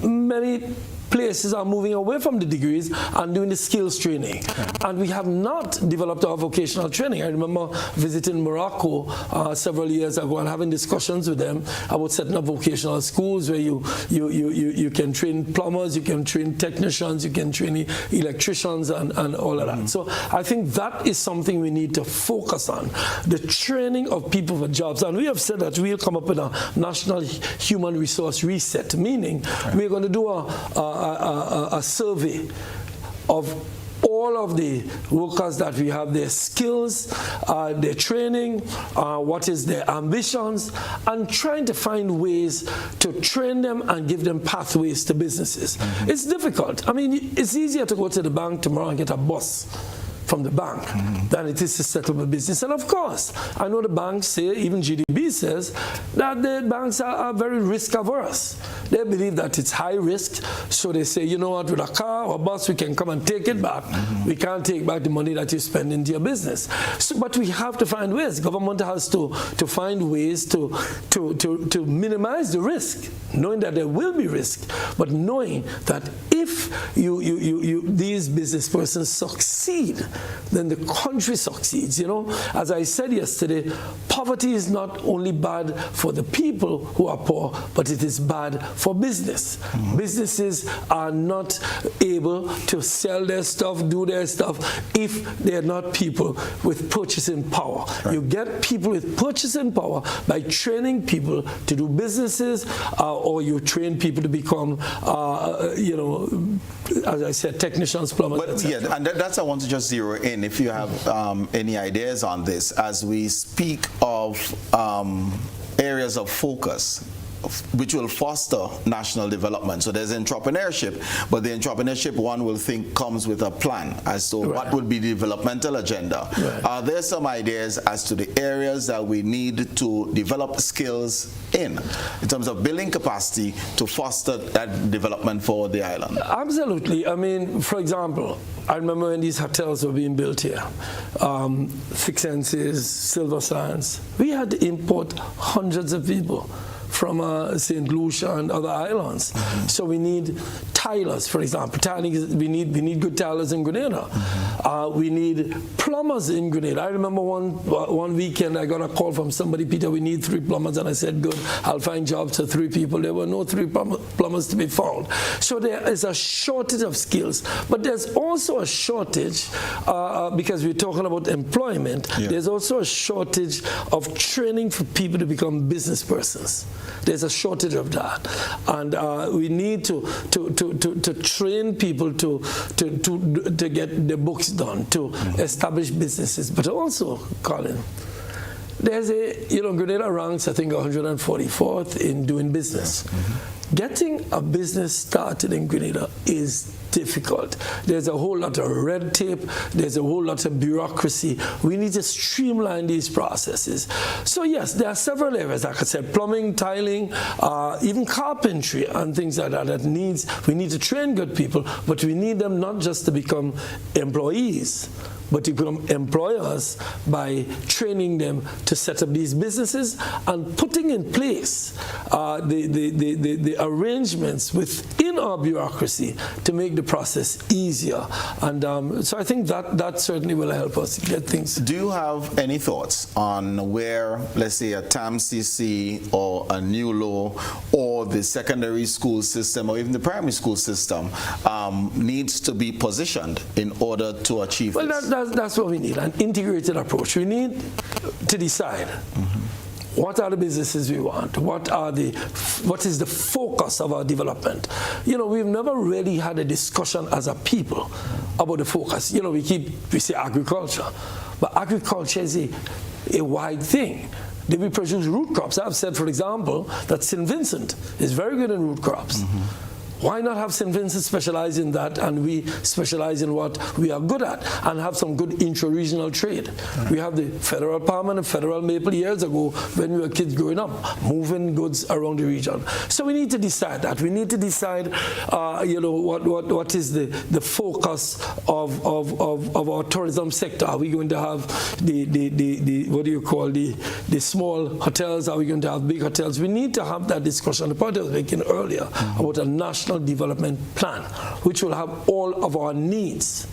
many places are moving away from the degrees and doing the skills training. And we have not developed our vocational training. I remember visiting Morocco several years ago and having discussions with them about setting up vocational schools where you can train plumbers, you can train technicians, you can train electricians and all of that. So I think that is something we need to focus on, the training of people for jobs. And we have said that we'll come up with a national human resource reset, meaning we're going to do a survey of all of the workers that we have, their skills, their training, what is their ambitions, and trying to find ways to train them and give them pathways to businesses. It's difficult. I mean, it's easier to go to the bank tomorrow and get a bus from the bank than it is to set up a business. And of course, I know the banks say, even GDB says, that the banks are very risk averse. They believe that it's high risk, so they say, you know what, with a car or bus, we can come and take it back. We can't take back the money that you spend into your business. So, but we have to find ways. Government has to find ways to minimize the risk, knowing that there will be risk, but knowing that if these business persons succeed, then the country succeeds. You know, as I said yesterday, poverty is not only bad for the people who are poor, but it is bad for business. Businesses are not able to sell their stuff, do their stuff, if they're not people with purchasing power. Right. You get people with purchasing power by training people to do businesses, or you train people to become, you know, as I said, technicians, plumbers,
but yeah, and that's I want to just zero in, if you have any ideas on this, as we speak of areas of focus which will foster national development. So there's entrepreneurship, but the entrepreneurship, one will think, comes with a plan as to what would be the developmental agenda. Are there some ideas as to the areas that we need to develop skills in terms of building capacity to foster that development for the island? Absolutely.
I mean, for example, I remember when these hotels were being built here, Six Senses, Silver Sands, we had to import hundreds of people from St. Lucia and other islands. So we need tilers, for example. Tiling, we need good tilers in Grenada. We need plumbers in Grenada. I remember one weekend I got a call from somebody, Peter, we need 3 plumbers, and I said, good, I'll find jobs for 3 people. There were no 3 plumbers to be found. So there is a shortage of skills, but there's also a shortage, because we're talking about employment, there's also a shortage of training for people to become business persons. There's a shortage of that, and we need to train people to get the books done, to establish businesses. But also, Colin, there's Grenada ranks, I think, 144th in doing business. Getting a business started in Grenada is difficult. There's a whole lot of red tape. There's a whole lot of bureaucracy. We need to streamline these processes. So yes, there are several areas, like I said, plumbing, tiling, even carpentry and things like that, we need to train good people, but we need them not just to become employees, but to become employers by training them to set up these businesses and putting in place the arrangements within our bureaucracy to make the process easier. And so I think that certainly will help us get things.
Do you have any thoughts on where, let's say, a TAMCC or a new law or the secondary school system or even the primary school system needs to be positioned in order to achieve this?
That's what we need, an integrated approach. We need to decide what are the businesses we want, what is the focus of our development. You know, we've never really had a discussion as a people about the focus. You know, we say agriculture, but agriculture is a wide thing. Did we produce root crops? I've said, for example, that St. Vincent is very good in root crops. Why not have St. Vincent specialize in that, and we specialize in what we are good at, and have some good intra-regional trade? We have the federal palm and the federal maple years ago when we were kids growing up, moving goods around the region. So we need to decide that. We need to decide, what is the focus of our tourism sector. Are we going to have the what do you call the small hotels? Are we going to have big hotels? We need to have that discussion. The point I was making earlier about a national development plan, which will have all of our needs.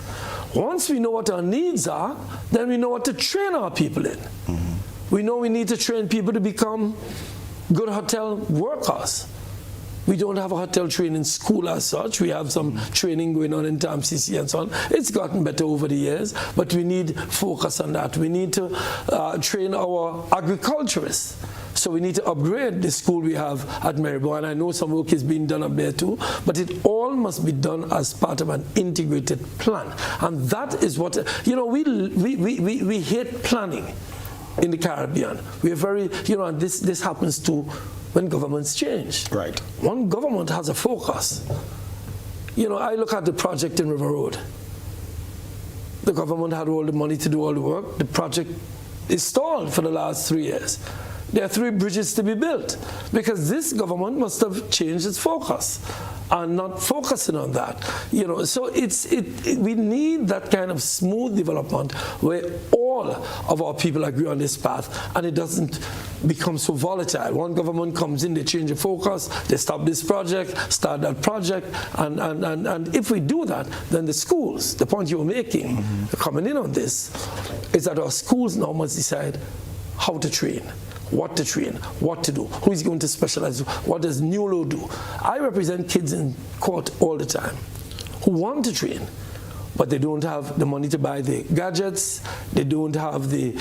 Once we know what our needs are, then we know what to train our people in. We know we need to train people to become good hotel workers. We don't have a hotel training school as such. We have some training going on in TAMCC and so on. It's gotten better over the years, but we need focus on that. We need to train our agriculturists. So we need to upgrade the school we have at Maribor, and I know some work is being done up there too, but it all must be done as part of an integrated plan. And that is what, we hate planning in the Caribbean. We are very, and this happens too when governments change.
Right.
One government has a focus. I look at the project in River Road. The government had all the money to do all the work. The project is stalled for the last 3 years. There are 3 bridges to be built because this government must have changed its focus and not focusing on that. So we need that kind of smooth development where all of our people agree on this path and it doesn't become so volatile. One government comes in, they change the focus, they stop this project, start that project, and if we do that, then the schools, the point you were making, coming in on this, is that our schools now must decide how to train, what to do, who is going to specialize, what does NULO do. I represent kids in court all the time who want to train, but they don't have the money to buy the gadgets, they don't have the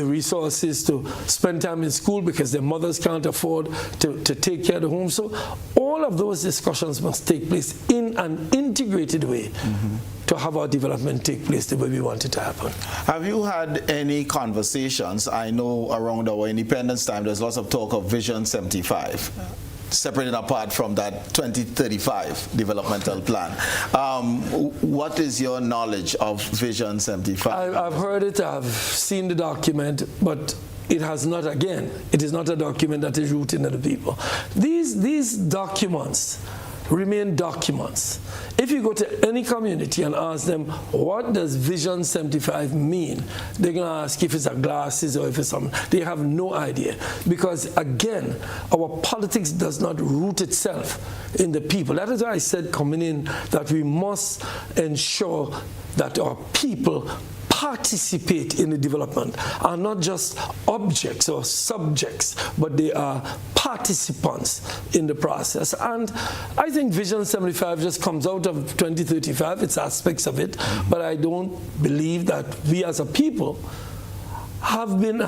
resources to spend time in school because their mothers can't afford to take care of the home. So all of those discussions must take place in an integrated way to have our development take place the way we want it to happen.
Have you had any conversations? I know around our independence time there's lots of talk of Vision 75. Separated apart from that 2035 developmental plan. What is your knowledge of Vision 75?
I've heard it, I've seen the document, but it is not a document that is rooted in the people. These documents remain documents. If you go to any community and ask them, what does Vision 75 mean? They're going to ask if it's a glasses or if it's something. They have no idea. Because again, our politics does not root itself in the people. That is why I said coming in that we must ensure that our people participate in the development, are not just objects or subjects, but they are participants in the process. And I think Vision 75 just comes out of 2035, it's aspects of it, but I don't believe that we as a people have been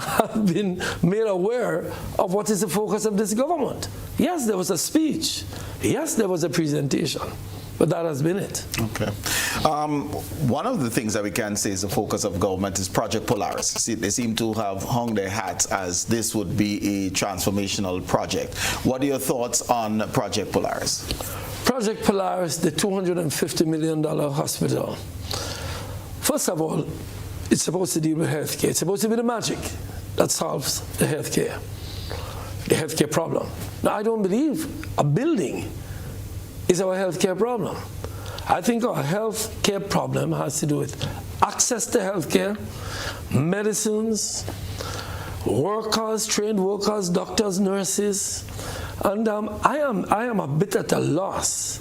made aware of what is the focus of this government. Yes, there was a speech. Yes, there was a presentation. But that has been it.
Okay. One of the things that we can say is the focus of government is Project Polaris. See, they seem to have hung their hats as this would be a transformational project. What are your thoughts on Project Polaris?
Project Polaris, the $250 million hospital. First of all, it's supposed to deal with healthcare. It's supposed to be the magic that solves the healthcare problem. Now, I don't believe a building is our healthcare problem. I think our healthcare problem has to do with access to healthcare, medicines, workers, trained workers, doctors, nurses, and I am a bit at a loss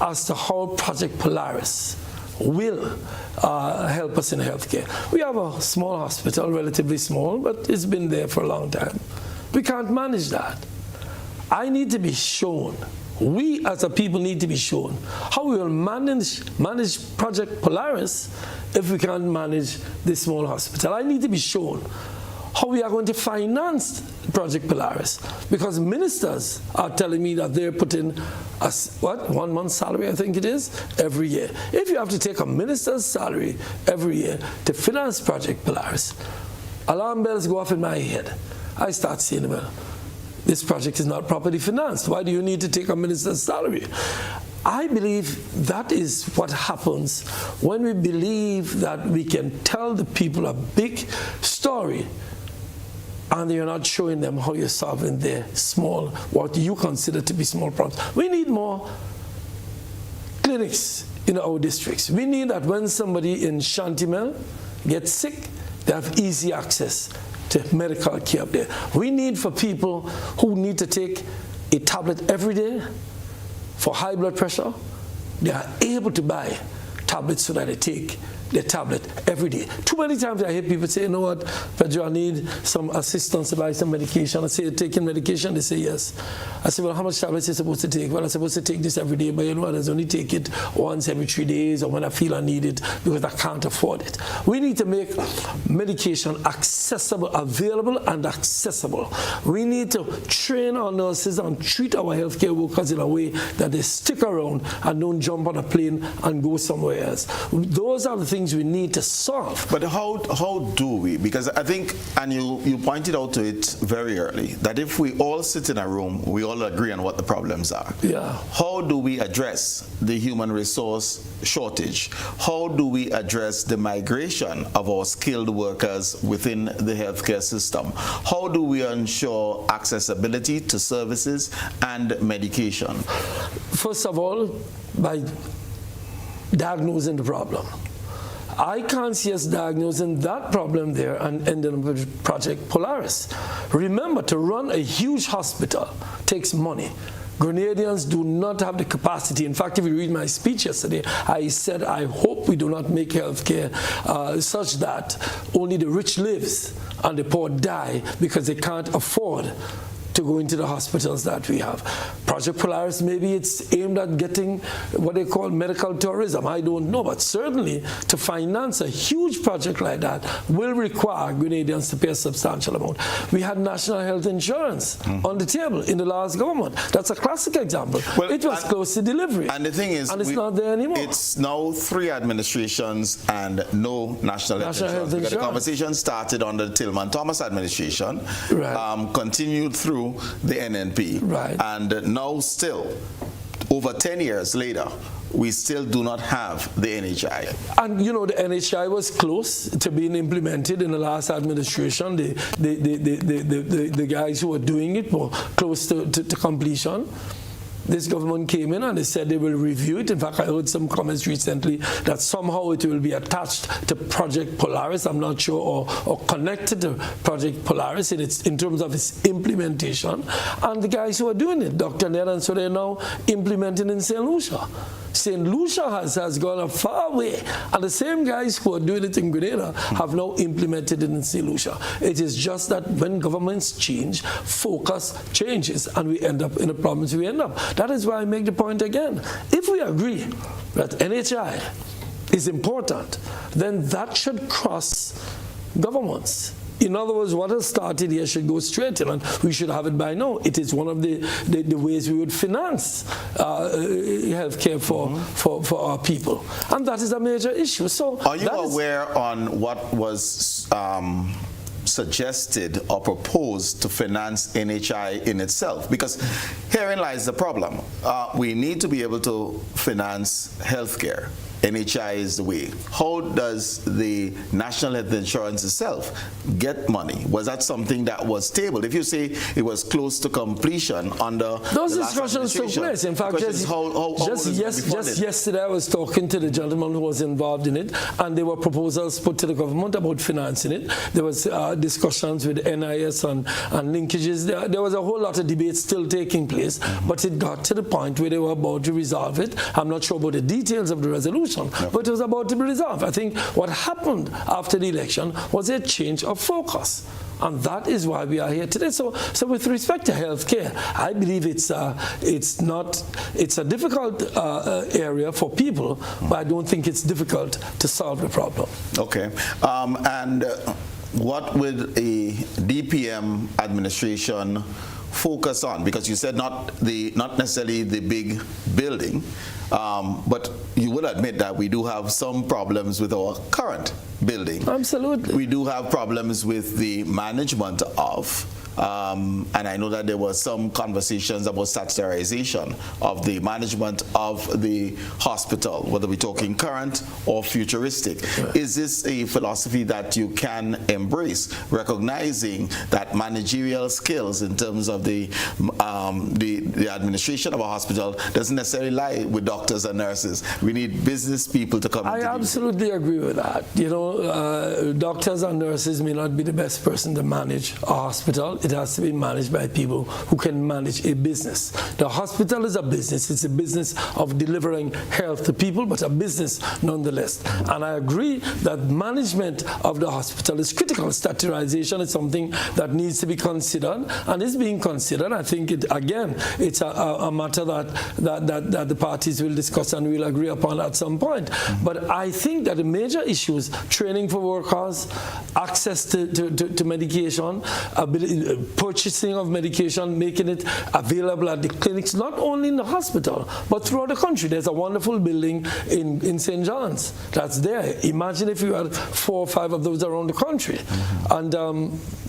as to how Project Polaris will help us in healthcare. We have a small hospital, relatively small, but it's been there for a long time. We can't manage that. I need to be shown, we as a people need to be shown how we will manage Project Polaris if we can't manage this small hospital. I need to be shown how we are going to finance Project Polaris, because ministers are telling me that they're putting a 1 month's salary, I think it is, every year. If you have to take a minister's salary every year to finance Project Polaris, alarm bells go off in my head. I start saying, well, this project is not properly financed. Why do you need to take a minister's salary? I believe that is what happens when we believe that we can tell the people a big story and you're not showing them how you're solving their small, what you consider to be small problems. We need more clinics in our districts. We need that when somebody in Shantimel gets sick, they have easy access to medical care up there. We need for people who need to take a tablet every day for high blood pressure, they are able to buy tablets so that they take their tablet every day. Too many times I hear people say, you know what, Pedro, I need some assistance to buy some medication. I say, you're taking medication? They say, yes. I say, well, how much tablets are you supposed to take? Well, I'm supposed to take this every day, but you know what, I only take it once every 3 days or when I feel I need it because I can't afford it. We need to make medication accessible, available and accessible. We need to train our nurses and treat our healthcare workers in a way that they stick around and don't jump on a plane and go somewhere else. Those are the things we need to solve.
But how do we? Because I think, and you pointed out to it very early, that if we all sit in a room, we all agree on what the problems are.
Yeah.
How do we address the human resource shortage? How do we address the migration of our skilled workers within the healthcare system? How do we ensure accessibility to services and medication?
First of all, by diagnosing the problem. I can't see us diagnosing that problem there and ending up with Project Polaris. Remember, to run a huge hospital takes money. Grenadians do not have the capacity. In fact, if you read my speech yesterday, I said I hope we do not make healthcare such that only the rich lives and the poor die because they can't afford to go into the hospitals that we have. Project Polaris, maybe it's aimed at getting what they call medical tourism. I don't know, but certainly to finance a huge project like that will require Grenadians to pay a substantial amount. We had national health insurance on the table in the last government. That's a classic example. Well, it was close to delivery.
And the thing is,
and it's not there anymore.
It's now 3 administrations and no national health insurance. Because the conversation started under the Tillman Thomas administration, right. Continued through the NNP,
right.
And now still, over 10 years later, we still do not have the NHI.
And you know, the NHI was close to being implemented in the last administration. The guys who were doing it were close to completion. This government came in and they said they will review it. In fact, I heard some comments recently that somehow it will be attached to Project Polaris. I'm not sure, or connected to Project Polaris in terms of its implementation. And the guys who are doing it, Dr. Ned, and so they're now implementing in St. Lucia. St. Lucia has gone a far way, and the same guys who are doing it in Grenada have now implemented it in St. Lucia. It is just that when governments change, focus changes, and we end up in the problems we end up. That is why I make the point again. If we agree that NHI is important, then that should cross governments. In other words, what has started here should go straight in, and we should have it by now. It is one of the ways we would finance healthcare for our people. And that is a major issue. So,
are you aware on what was suggested or proposed to finance NHI in itself? Because herein lies the problem. We need to be able to finance healthcare. NHI is the way. How does the National Health Insurance itself get money? Was that something that was tabled? If you say it was close to completion under
those discussions took place. In fact, just yesterday I was talking to the gentleman who was involved in it, and there were proposals put to the government about financing it. There was discussions with NIS and linkages. There was a whole lot of debate still taking place, but it got to the point where they were about to resolve it. I'm not sure about the details of the resolution. But it was about to be resolved. I think what happened after the election was a change of focus. And that is why we are here today. So with respect to healthcare, I believe it's a difficult area for people, but I don't think it's difficult to solve the problem.
Okay. What would a DPM administration focus on? Because you said not necessarily the big building, but you will admit that we do have some problems with our current building.
Absolutely.
We do have problems with the management of and I know that there were some conversations about statutorization of the management of the hospital, whether we're talking current or futuristic. Is this a philosophy that you can embrace, recognizing that managerial skills in terms of the administration of a hospital doesn't necessarily lie with doctors and nurses? We need business people to come in. I
absolutely agree with that. You know, doctors and nurses may not be the best person to manage a hospital. It has to be managed by people who can manage a business. The hospital is a business. It's a business of delivering health to people, but a business nonetheless. And I agree that management of the hospital is critical. Statutorization is something that needs to be considered and is being considered. I think, it's a matter that the parties will discuss and will agree upon at some point. But I think that the major issues, training for workers, access to medication, purchasing of medication, making it available at the clinics, not only in the hospital, but throughout the country. There's a wonderful building in St. John's that's there. Imagine if you had 4 or 5 of those around the country. And,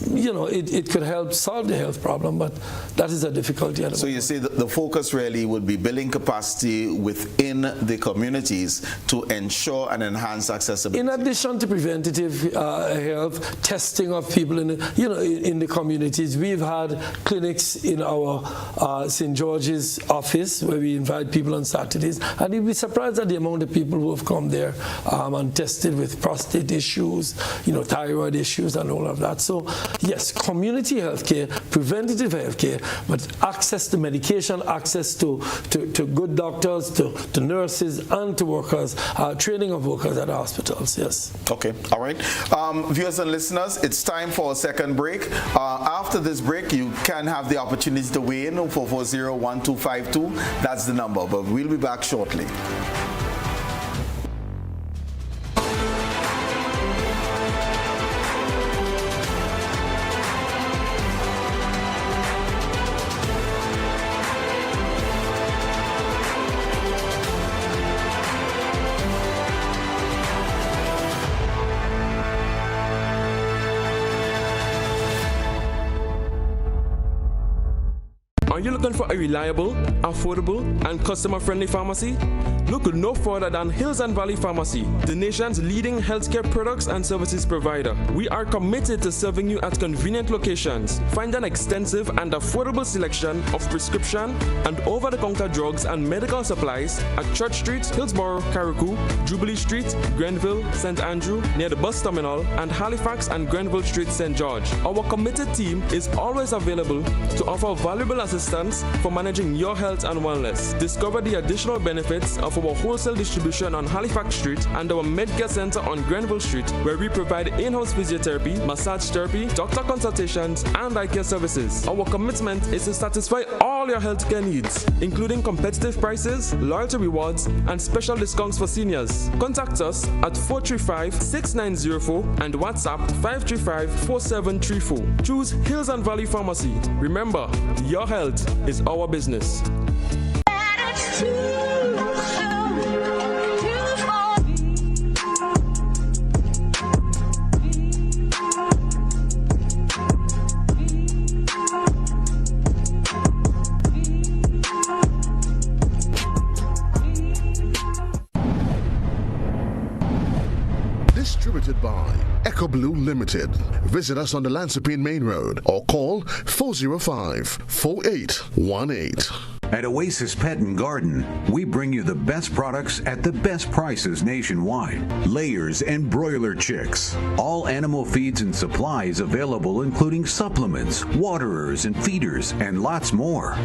you know, it could help solve the health problem, but that is a difficulty.
So you say that the focus really would be building capacity within the communities to ensure and enhance accessibility.
In addition to preventative health, testing of people in the communities, we've had clinics in our St. George's office where we invite people on Saturdays, and you'd be surprised at the amount of people who have come there and tested with prostate issues, you know, thyroid issues and all of that. So yes, community healthcare, preventative healthcare, but access to medication, access to good doctors, to nurses and to workers, training of workers at hospitals, yes.
Okay, all right. Viewers and listeners, it's time for a second break. After this break, you can have the opportunity to weigh in 440-1252. That's the number, but we'll be back shortly.
Are you looking for a reliable, affordable, and customer-friendly pharmacy? Look no further than Hills and Valley Pharmacy, the nation's leading healthcare products and services provider. We are committed to serving you at convenient locations. Find an extensive and affordable selection of prescription and over-the-counter drugs and medical supplies at Church Street, Hillsborough, Carriacou, Jubilee Street, Grenville, St. Andrew, near the bus terminal, and Halifax and Grenville Street, St. George. Our committed team is always available to offer valuable assistance for managing your health and wellness. Discover the additional benefits of our wholesale distribution on Halifax Street and our Medcare Center on Grenville Street, where we provide in-house physiotherapy, massage therapy, doctor consultations, and eye care services. Our commitment is to satisfy all your healthcare needs, including competitive prices, loyalty rewards, and special discounts for seniors. Contact us at 435-6904 and WhatsApp 535-4734. Choose Hills and Valley Pharmacy. Remember, your health is our business.
Distributed by Echo Blue Limited. Visit us on the Lansopine Main Road or call 405-4818.
At Oasis Pet and Garden, we bring you the best products at the best prices nationwide. Layers and broiler chicks. All animal feeds and supplies available, including supplements, waterers and feeders, and lots more.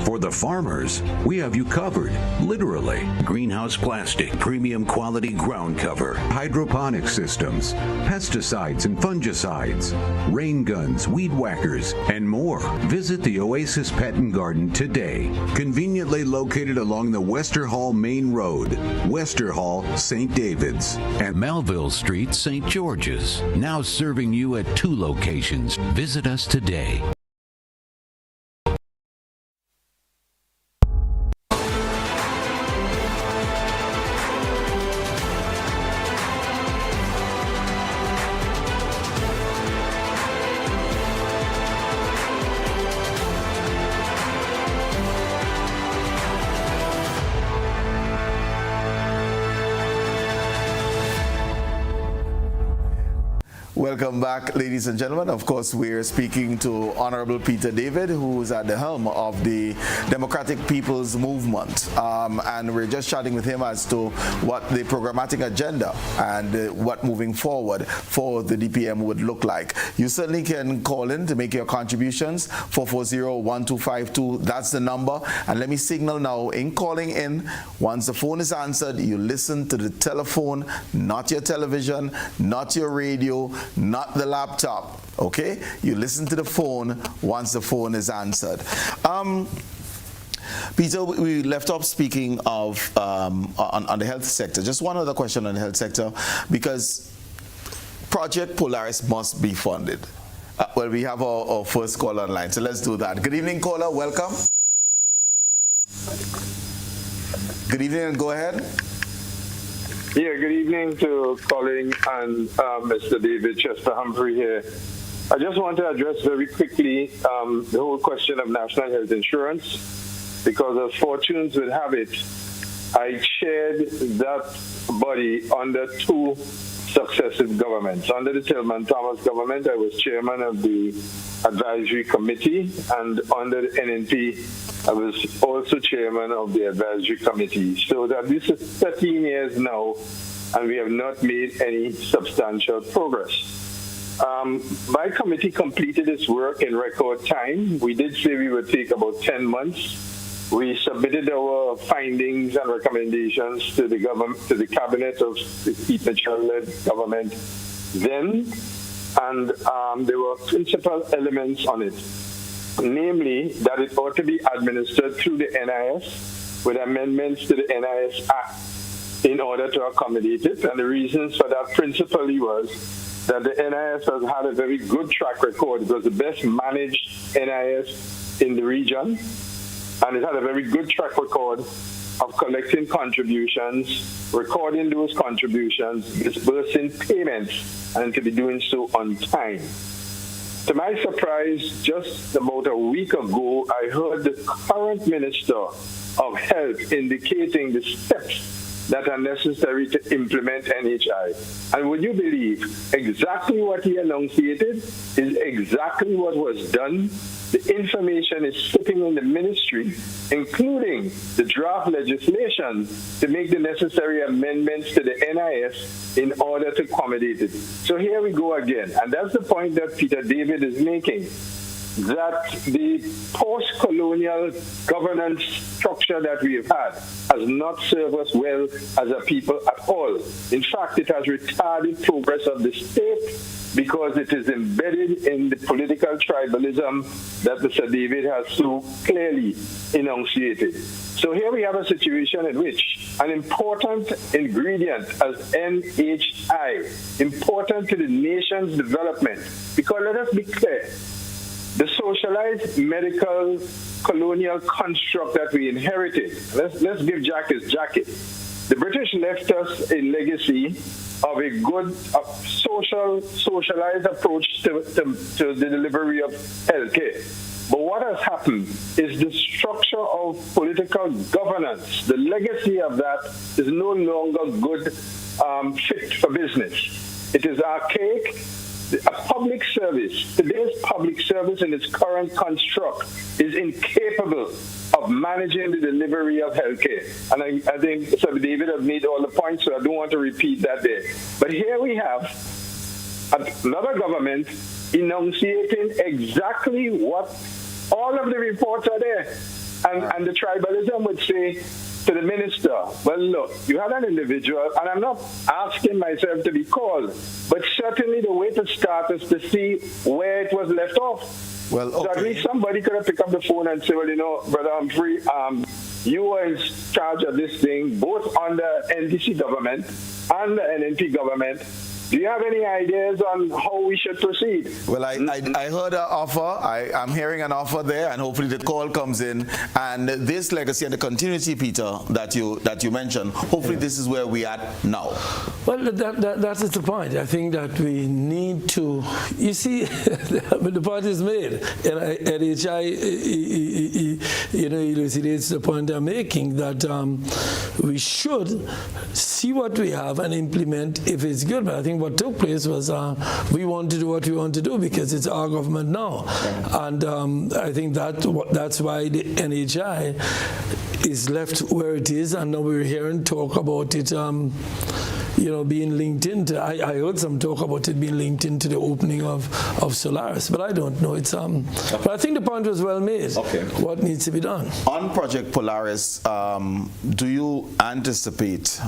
For the farmers, we have you covered, literally. Greenhouse plastic, premium quality ground cover, hydroponic systems, pesticides and fungicides, rain guns, weed whackers, and more. Visit the Oasis Pet and Garden today. Conveniently located along the Wester Hall Main Road, Wester Hall, St. David's, and
Melville Street, St. George's. Now serving you at 2 locations. Visit us today.
Welcome back, ladies and gentlemen. Of course, we're speaking to Honorable Peter David, who is at the helm of the Democratic People's Movement. And we're just chatting with him as to what the programmatic agenda and what moving forward for the DPM would look like. You certainly can call in to make your contributions, 440-1252. That's the number. And let me signal now, in calling in, once the phone is answered, you listen to the telephone, not your television, not your radio, not the laptop, okay? You listen to the phone once the phone is answered. Peter, we left off speaking of on the health sector. Just one other question on the health sector, because Project Polaris must be funded. Well, we have our first caller online, so let's do that. Good evening, caller. Welcome. Good evening, and go ahead.
Yeah, good evening to Colin and Mr. David Chester Humphrey here. I just want to address very quickly the whole question of national health insurance, because as fortunes would have it, I chaired that body under two successive governments. Under the Tillman Thomas government, I was chairman of the advisory committee, and under the NNP, I was also chairman of the advisory committee. So that this is 13 years now, and we have not made any substantial progress. My committee completed its work in record time. We did say we would take about 10 months. We submitted our findings and recommendations to the government, to the cabinet of the Pete Mitchell-led government then, and there were principal elements on it, namely that it ought to be administered through the NIS with amendments to the NIS Act in order to accommodate it. And the reasons for that principally was that the NIS has had a very good track record. It was the best managed NIS in the region, and it had a very good track record of collecting contributions, recording those contributions, disbursing payments, and to be doing so on time. To my surprise, just about a week ago, I heard the current Minister of Health indicating the steps that are necessary to implement NHI. And would you believe, exactly what he enunciated is exactly what was done. The information is sitting in the ministry, including the draft legislation to make the necessary amendments to the NIS in order to accommodate it. So here we go again. And that's the point that Peter David is making, that the post-colonial governance structure that we have had has not served us well as a people at all. In fact, it has retarded progress of the state because it is embedded in the political tribalism that Mr. David has so clearly enunciated. So here we have a situation in which an important ingredient as NHI, important to the nation's development, because let us be clear, the socialized medical colonial construct that we inherited, let's give Jack his jacket. The British left us a legacy of a good socialized approach to the delivery of healthcare. But what has happened is the structure of political governance, the legacy of that is no longer good, fit for business. It is archaic. A public service, today's public service in its current construct is incapable of managing the delivery of healthcare. And I think Sir David has made all the points, so I don't want to repeat that there. But here we have another government enunciating exactly what all of the reports are there. And the tribalism would say to the minister, well, look, you had an individual, and I'm not asking myself to be called, but certainly the way to start is to see where it was left off.
Well, okay.
So at least somebody could have picked up the phone and say, well, you know, Brother Humphrey, you were in charge of this thing, both under NDC government and the NNP government. Do you have any ideas on how we should proceed?
Well, I heard an offer. I'm hearing an offer there, and hopefully the call comes in. And this legacy and the continuity, Peter, that you mentioned, hopefully this is where we are now.
Well, that is the point. I think that we need to, you see, the point is made. And NHI, elucidates the point I'm making, that we should see what we have and implement if it's good. But I think think what took place was we want to do what we want to do because it's our government now. Yeah. And I think that's why the NHI is left where it is, and now we're hearing talk about it being linked into. I heard some talk about it being linked into the opening of Solaris, but I don't know. It's but I think the point was well made. Okay. What needs to be done?
On Project Polaris, do you anticipate,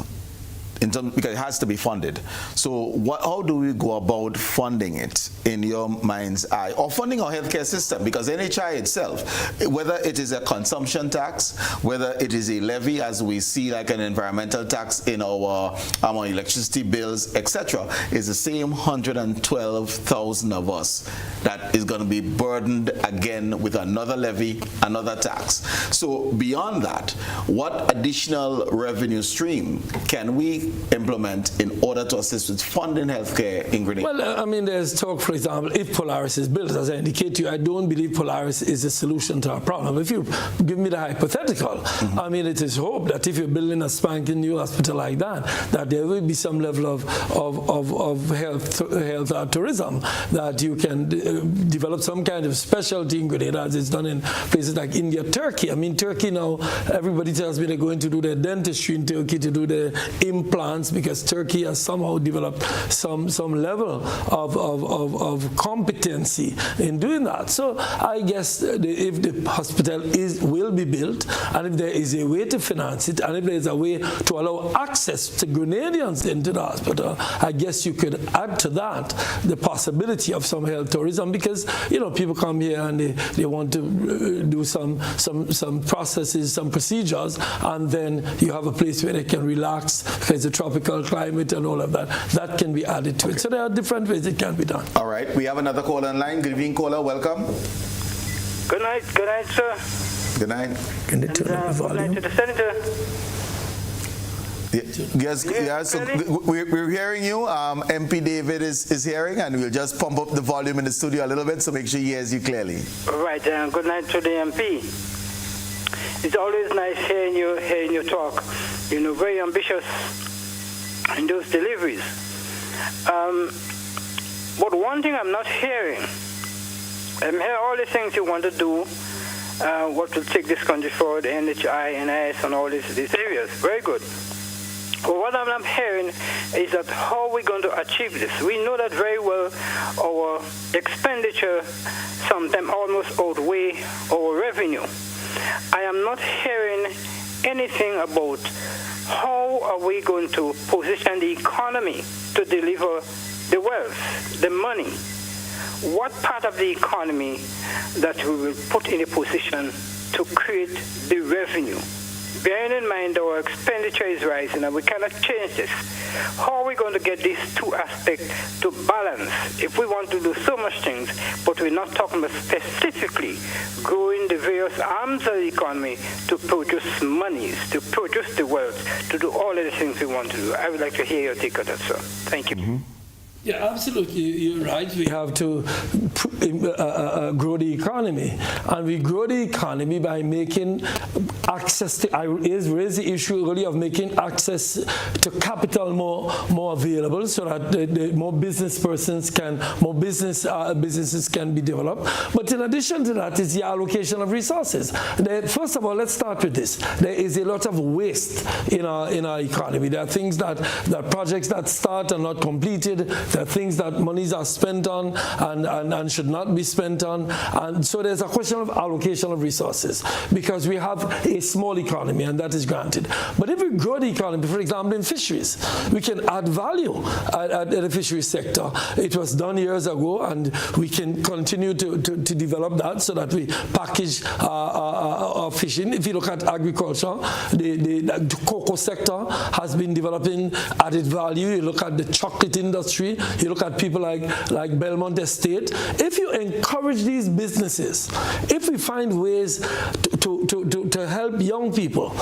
because it has to be funded, so how do we go about funding it in your mind's eye, or funding our healthcare system? Because NHI itself, whether it is a consumption tax, whether it is a levy, as we see like an environmental tax in our electricity bills, etc., is the same 112,000 of us that is going to be burdened again with another levy, another tax. So beyond that, what additional revenue stream can we implement in order to assist with funding healthcare in Grenada?
Well, I mean, there's talk, for example, if Polaris is built, as I indicate to you, I don't believe Polaris is a solution to our problem. If you give me the hypothetical, I mean, it is hope that if you're building a spanking new hospital like that there will be some level of health tourism, that you can develop some kind of specialty in Grenada, as it's done in places like India, Turkey. I mean, Turkey now, everybody tells me they're going to do their dentistry in Turkey, to do the implants, because Turkey has somehow developed some level of competency in doing that. So I guess if the hospital will be built, and if there is a way to finance it, and if there is a way to allow access to Grenadians into the hospital, I guess you could add to that the possibility of some health tourism, because people come here and they want to do some processes, some procedures, and then you have a place where they can relax because the tropical climate and all of that. That can be added to it. So there are different ways it can be done.
All right. We have another caller online. Good evening, caller. Welcome.
Good night. Good night, sir.
Good night.
Can you turn up the volume?
Good night to the Senator.
Yes. So we're hearing you. MP David is hearing, and we'll just pump up the volume in the studio a little bit, so make sure he hears you clearly.
Right. Good night to the MP. It's always nice hearing you talk. Very ambitious in those deliveries. But one thing I'm not hearing, I'm hearing all the things you want to do, what will take this country forward, NHI, NIS, and all these areas. Very good. But what I'm not hearing is that how are we going to achieve this? We know that very well. Our expenditure sometimes almost outweigh our revenue. I am not hearing anything about how are we going to position the economy to deliver the wealth, the money. What part of the economy that we will put in a position to create the revenue? Bearing in mind our expenditure is rising and we cannot change this. How are we going to get these two aspects to balance if we want to do so much things, but we're not talking about specifically growing the various arms of the economy to produce monies, to produce the wealth, to do all of the things we want to do? I would like to hear your take on that, sir. Thank you.
Yeah, absolutely. You're right. We have to grow the economy. And we grow the economy by making access to, I raised the issue earlier of making access to capital more available, so that the more businesses can be developed. But in addition to that is the allocation of resources. First of all, let's start with this. There is a lot of waste in our economy. There are things that projects that start and not completed. There are things that monies are spent on and should not be spent on. And so there's a question of allocation of resources, because we have a small economy, and that is granted. But if we grow the economy, for example, in fisheries, we can add value at the fisheries sector. It was done years ago, and we can continue to develop that so that we package our fishing. If you look at agriculture, the cocoa sector has been developing added value. You look at the chocolate industry, you look at people like Belmont Estate. If you encourage these businesses, if we find ways to to help young people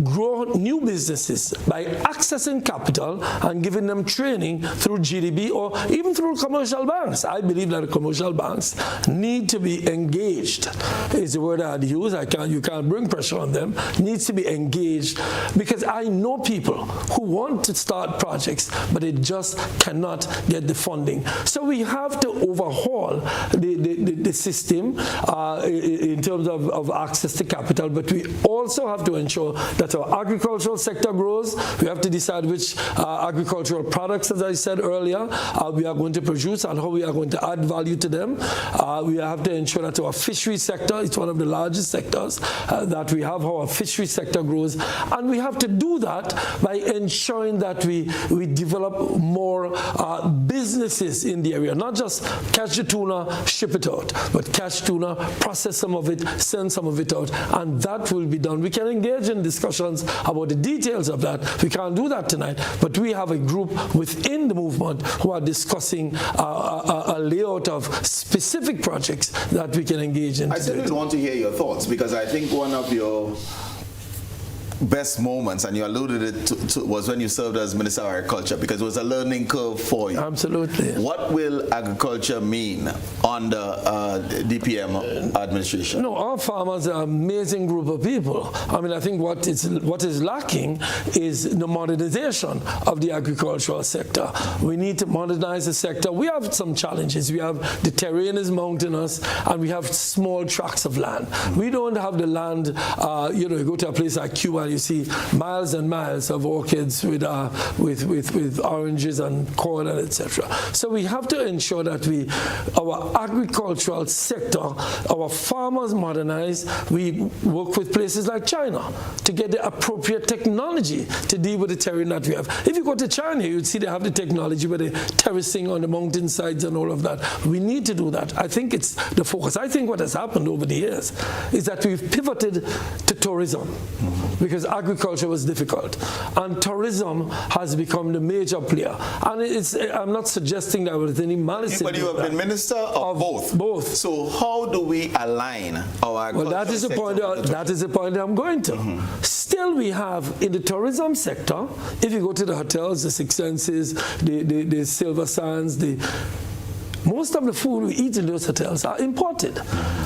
grow new businesses by accessing capital and giving them training through GDB or even through commercial banks. I believe that the commercial banks need to be engaged, is the word I'd use. You can't bring pressure on them. Needs to be engaged, because I know people who want to start projects, but they just cannot get the funding. So we have to overhaul the system in terms of access to capital, but we also have to ensure that our agricultural sector grows. We have to decide which agricultural products, as I said earlier, we are going to produce and how we are going to add value to them. We have to ensure that our fishery sector is one of the largest sectors that we have, how our fishery sector grows. And we have to do that by ensuring that we develop more businesses in the area, not just catch the tuna, ship it out, but catch tuna, process some of it, send some of it out, and that will be done. We can engage in discussions about the details of that. We can't do that tonight, but we have a group within the movement who are discussing a layout of specific projects that we can engage in.
I certainly want to hear your thoughts, because I think one of your best moments, and you alluded it to, was when you served as Minister of Agriculture, because it was a learning curve for you.
Absolutely.
What will agriculture mean under DPM administration?
No, our farmers are an amazing group of people. I mean, I think what is lacking is the modernization of the agricultural sector. We need to modernize the sector. We have some challenges. We have the terrain is mountainous, and we have small tracts of land. We don't have the land, you go to a place like Cuba, you see miles and miles of orchids with oranges and corn and etc. So we have to ensure that our agricultural sector, our farmers modernize. We work with places like China to get the appropriate technology to deal with the terrain that we have. If you go to China, you'd see they have the technology with the terracing on the mountainsides and all of that. We need to do that. I think it's the focus. I think what has happened over the years is that we've pivoted to tourism, because agriculture was difficult, and tourism has become the major player. And I'm not suggesting that there was any malice.
But you have been minister of both.
Both.
So how do we align our agriculture? Well,
that is the point. That is the point I'm going to. Still, we have in the tourism sector. If you go to the hotels, the Six Senses, the Silver Sands, most of the food we eat in those hotels are imported,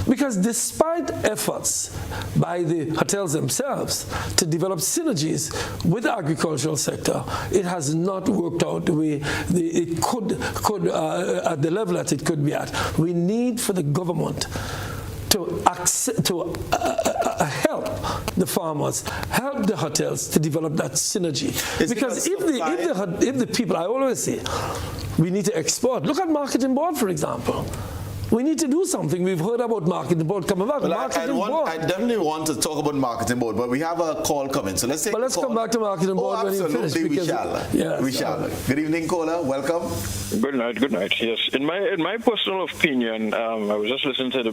because despite efforts by the hotels themselves to develop synergies with the agricultural sector, it has not worked out the way it could at the level that it could be at. We need for the government to help the farmers, help the hotels to develop that synergy. Because if the people, I always say, we need to export. Look at Marketing Board, for example. We need to do something. We've heard about Marketing Board coming back.
Well, I definitely want to talk about Marketing Board, but we have a call coming. So let's take
let's come back to Marketing Board when you finish.
We shall.
Yes,
we shall. Good evening, caller. Welcome.
Good night. Good night. Yes. In my personal opinion, I was just listening to the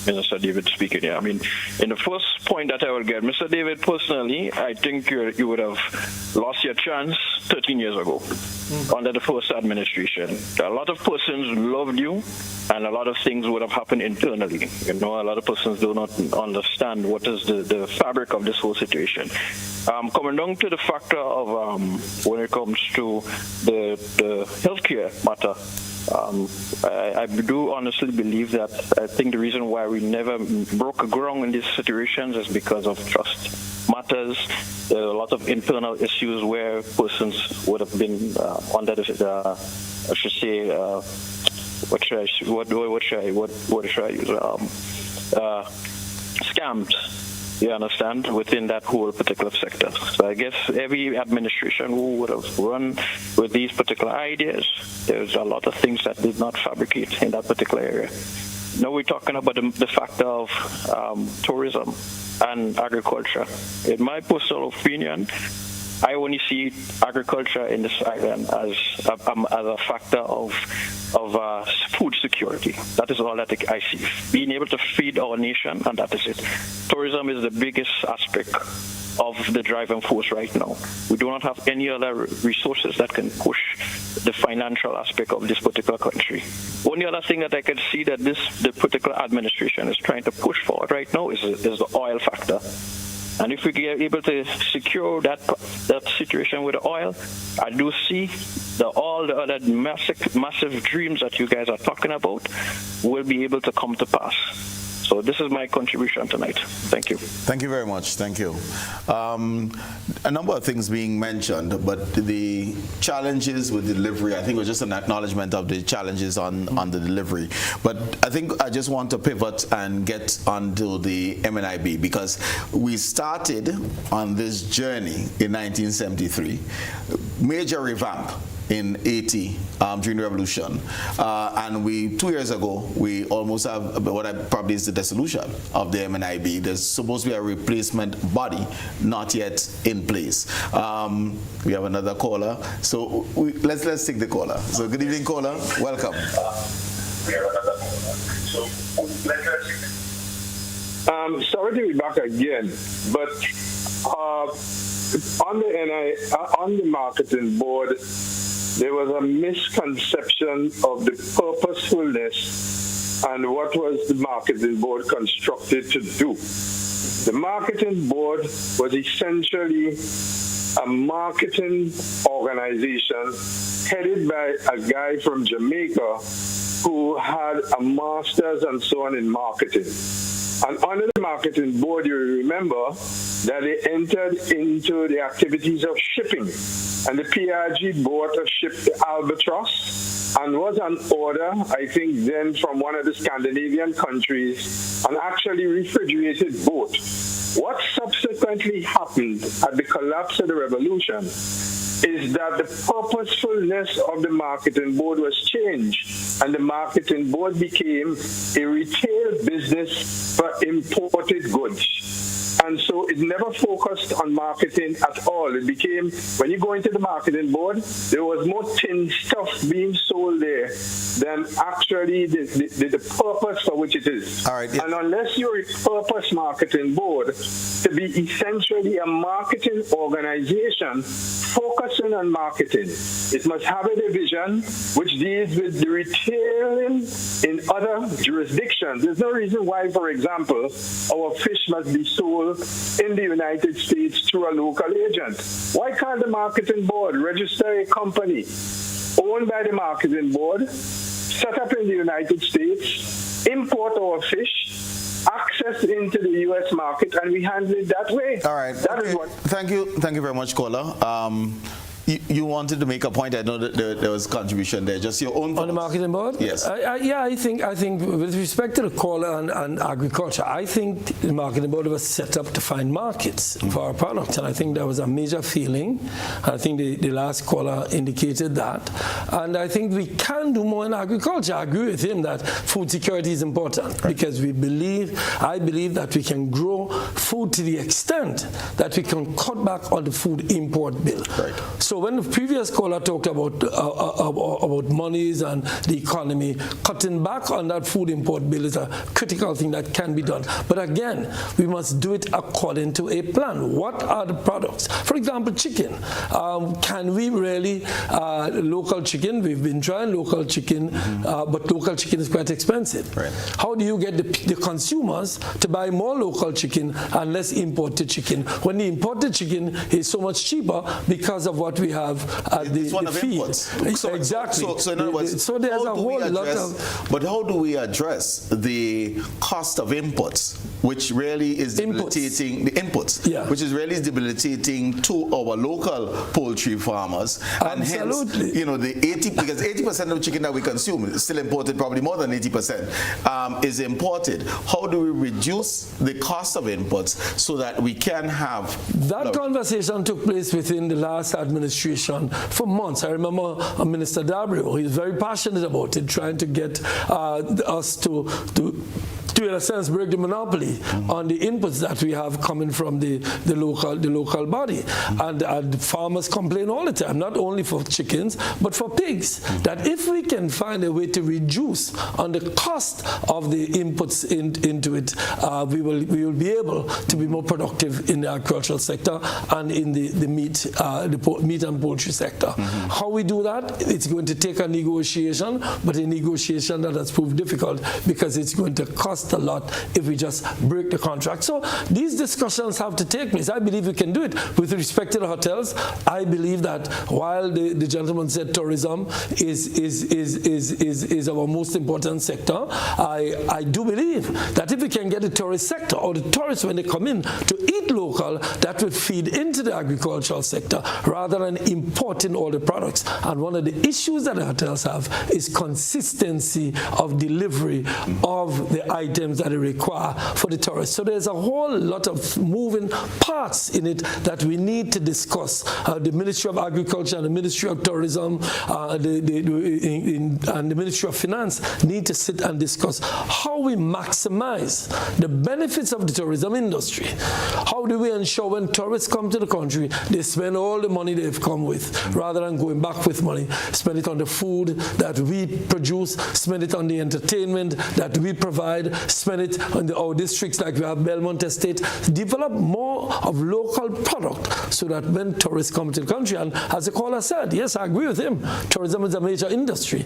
Minister David speaking here. I mean, in the first point that I will get, Mr. David, personally, I think you would have lost your chance 13 years ago under the first administration. A lot of persons loved you, and a lot of things would have happened internally. A lot of persons do not understand what is the fabric of this whole situation. Coming down to the factor of when it comes to the healthcare matter, I do honestly believe that I think the reason why we never broke ground in these situations is because of trust matters. There are a lot of internal issues where persons would have been under I should say, what should I use? Scammed, you understand, within that whole particular sector. So I guess every administration who would have run with these particular ideas, there's a lot of things that did not fabricate in that particular area. Now we're talking about the factor of tourism and agriculture. In my personal opinion, I only see agriculture in this island as a factor of food security. That is all that I see. Being able to feed our nation, and that is it. Tourism is the biggest aspect of the driving force right now. We do not have any other resources that can push the financial aspect of this particular country. Only other thing that I can see that the particular administration is trying to push forward right now is the oil factor. And if we are able to secure that situation with the oil, I do see all the other massive dreams that you guys are talking about will be able to come to pass. So this is my contribution tonight. Thank you.
Thank you very much. Thank you. A number of things being mentioned, but the challenges with delivery, I think it was just an acknowledgement of the challenges on the delivery. But I think I just want to pivot and get onto the MNIB, because we started on this journey in 1973, major revamp in 80 during the revolution, and 2 years ago we almost have what probably is the dissolution of the MNIB. There's supposed to be a replacement body not yet in place. We have another caller, so let's take the caller. So good evening, caller, welcome.
Sorry to be back again, but on the marketing board, there was a misconception of the purposefulness and what was the marketing board constructed to do. The marketing board was essentially a marketing organization headed by a guy from Jamaica who had a master's and so on in marketing. And under the marketing board, you remember that they entered into the activities of shipping. And the PRG bought a ship, the Albatross, and was on order, I think then, from one of the Scandinavian countries, an actually refrigerated boat. What subsequently happened at the collapse of the revolution is that the purposefulness of the marketing board was changed, and the marketing board became a retail business for imported goods. And so it never focused on marketing at all. It became, when you go into the marketing board, there was more tin stuff being sold there than actually the purpose for which it is.
All right, yeah.
And unless you're a purpose marketing board, to be essentially a marketing organization focusing on marketing, it must have a division which deals with the retailing in other jurisdictions. There's no reason why, for example, our fish must be sold in the United States through a local agent. Why can't the marketing board register a company owned by the marketing board, set up in the United States, import our fish, access into the U.S. market, and we handle it that way?
All right.
That is what.
Thank you very much, caller. You wanted to make a point. I know that there was contribution there. Just your own.
On the marketing board?
Yes.
I think with respect to the caller and agriculture, I think the marketing board was set up to find markets for our products, and I think that was a major feeling. I think the last caller indicated that, and I think we can do more in agriculture. I agree with him that food security is important, because I believe that we can grow food to the extent that we can cut back on the food import bill.
Right.
So when the previous caller talked about monies and the economy, cutting back on that food import bill is a critical thing that can be done. But again, we must do it according to a plan. What are the products? For example, chicken. Can we really, local chicken, we've been trying local chicken, but local chicken is quite expensive.
Right.
How do you get the consumers to buy more local chicken and less imported chicken, when the imported chicken is so much cheaper because of what we have
it's one
the
of
feed.
inputs.
Exactly.
So in other words,
so there's a whole lot of.
But how do we address the cost of inputs, which really is debilitating the inputs, which is really debilitating to our local poultry farmers, and
Absolutely.
hence, because 80% of chicken that we consume is still imported, probably more than 80% is imported. How do we reduce the cost of inputs so that we can have
that conversation took place within the last administration for months. I remember Minister Dowe, he's very passionate about it, trying to get us to to, in a sense, break the monopoly on the inputs that we have coming from the local body. And farmers complain all the time, not only for chickens, but for pigs, that if we can find a way to reduce on the cost of the inputs into it, we will be able to be more productive in the agricultural sector and in the meat and poultry sector. How we do that? It's going to take a negotiation, but a negotiation that has proved difficult because it's going to cost a lot if we just break the contract. So these discussions have to take place. I believe we can do it. With respect to the hotels, I believe that while the gentleman said tourism is our most important sector, I do believe that if we can get the tourist sector or the tourists when they come in to eat local, that would feed into the agricultural sector rather than importing all the products. And one of the issues that the hotels have is consistency of delivery of the items that they require for the tourists. So there's a whole lot of moving parts in it that we need to discuss. The Ministry of Agriculture and the Ministry of Tourism and the Ministry of Finance need to sit and discuss how we maximize the benefits of the tourism industry. How do we ensure when tourists come to the country, they spend all the money they've come with, rather than going back with money, spend it on the food that we produce, spend it on the entertainment that we provide, spend it on our districts like we have Belmont Estate, develop more of local product so that when tourists come to the country, and as the caller said, yes, I agree with him, tourism is a major industry.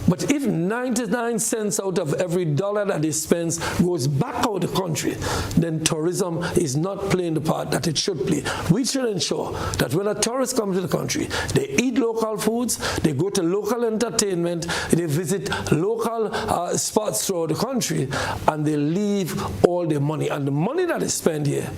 But if 99 cents out of every dollar that he spends goes back out of the country, then tourism is not playing the part that it should play. We should ensure that when a tourist comes to the country, they eat local foods, they go to local entertainment, they visit local spots throughout the country, and they leave all their money. And the money that is spent here,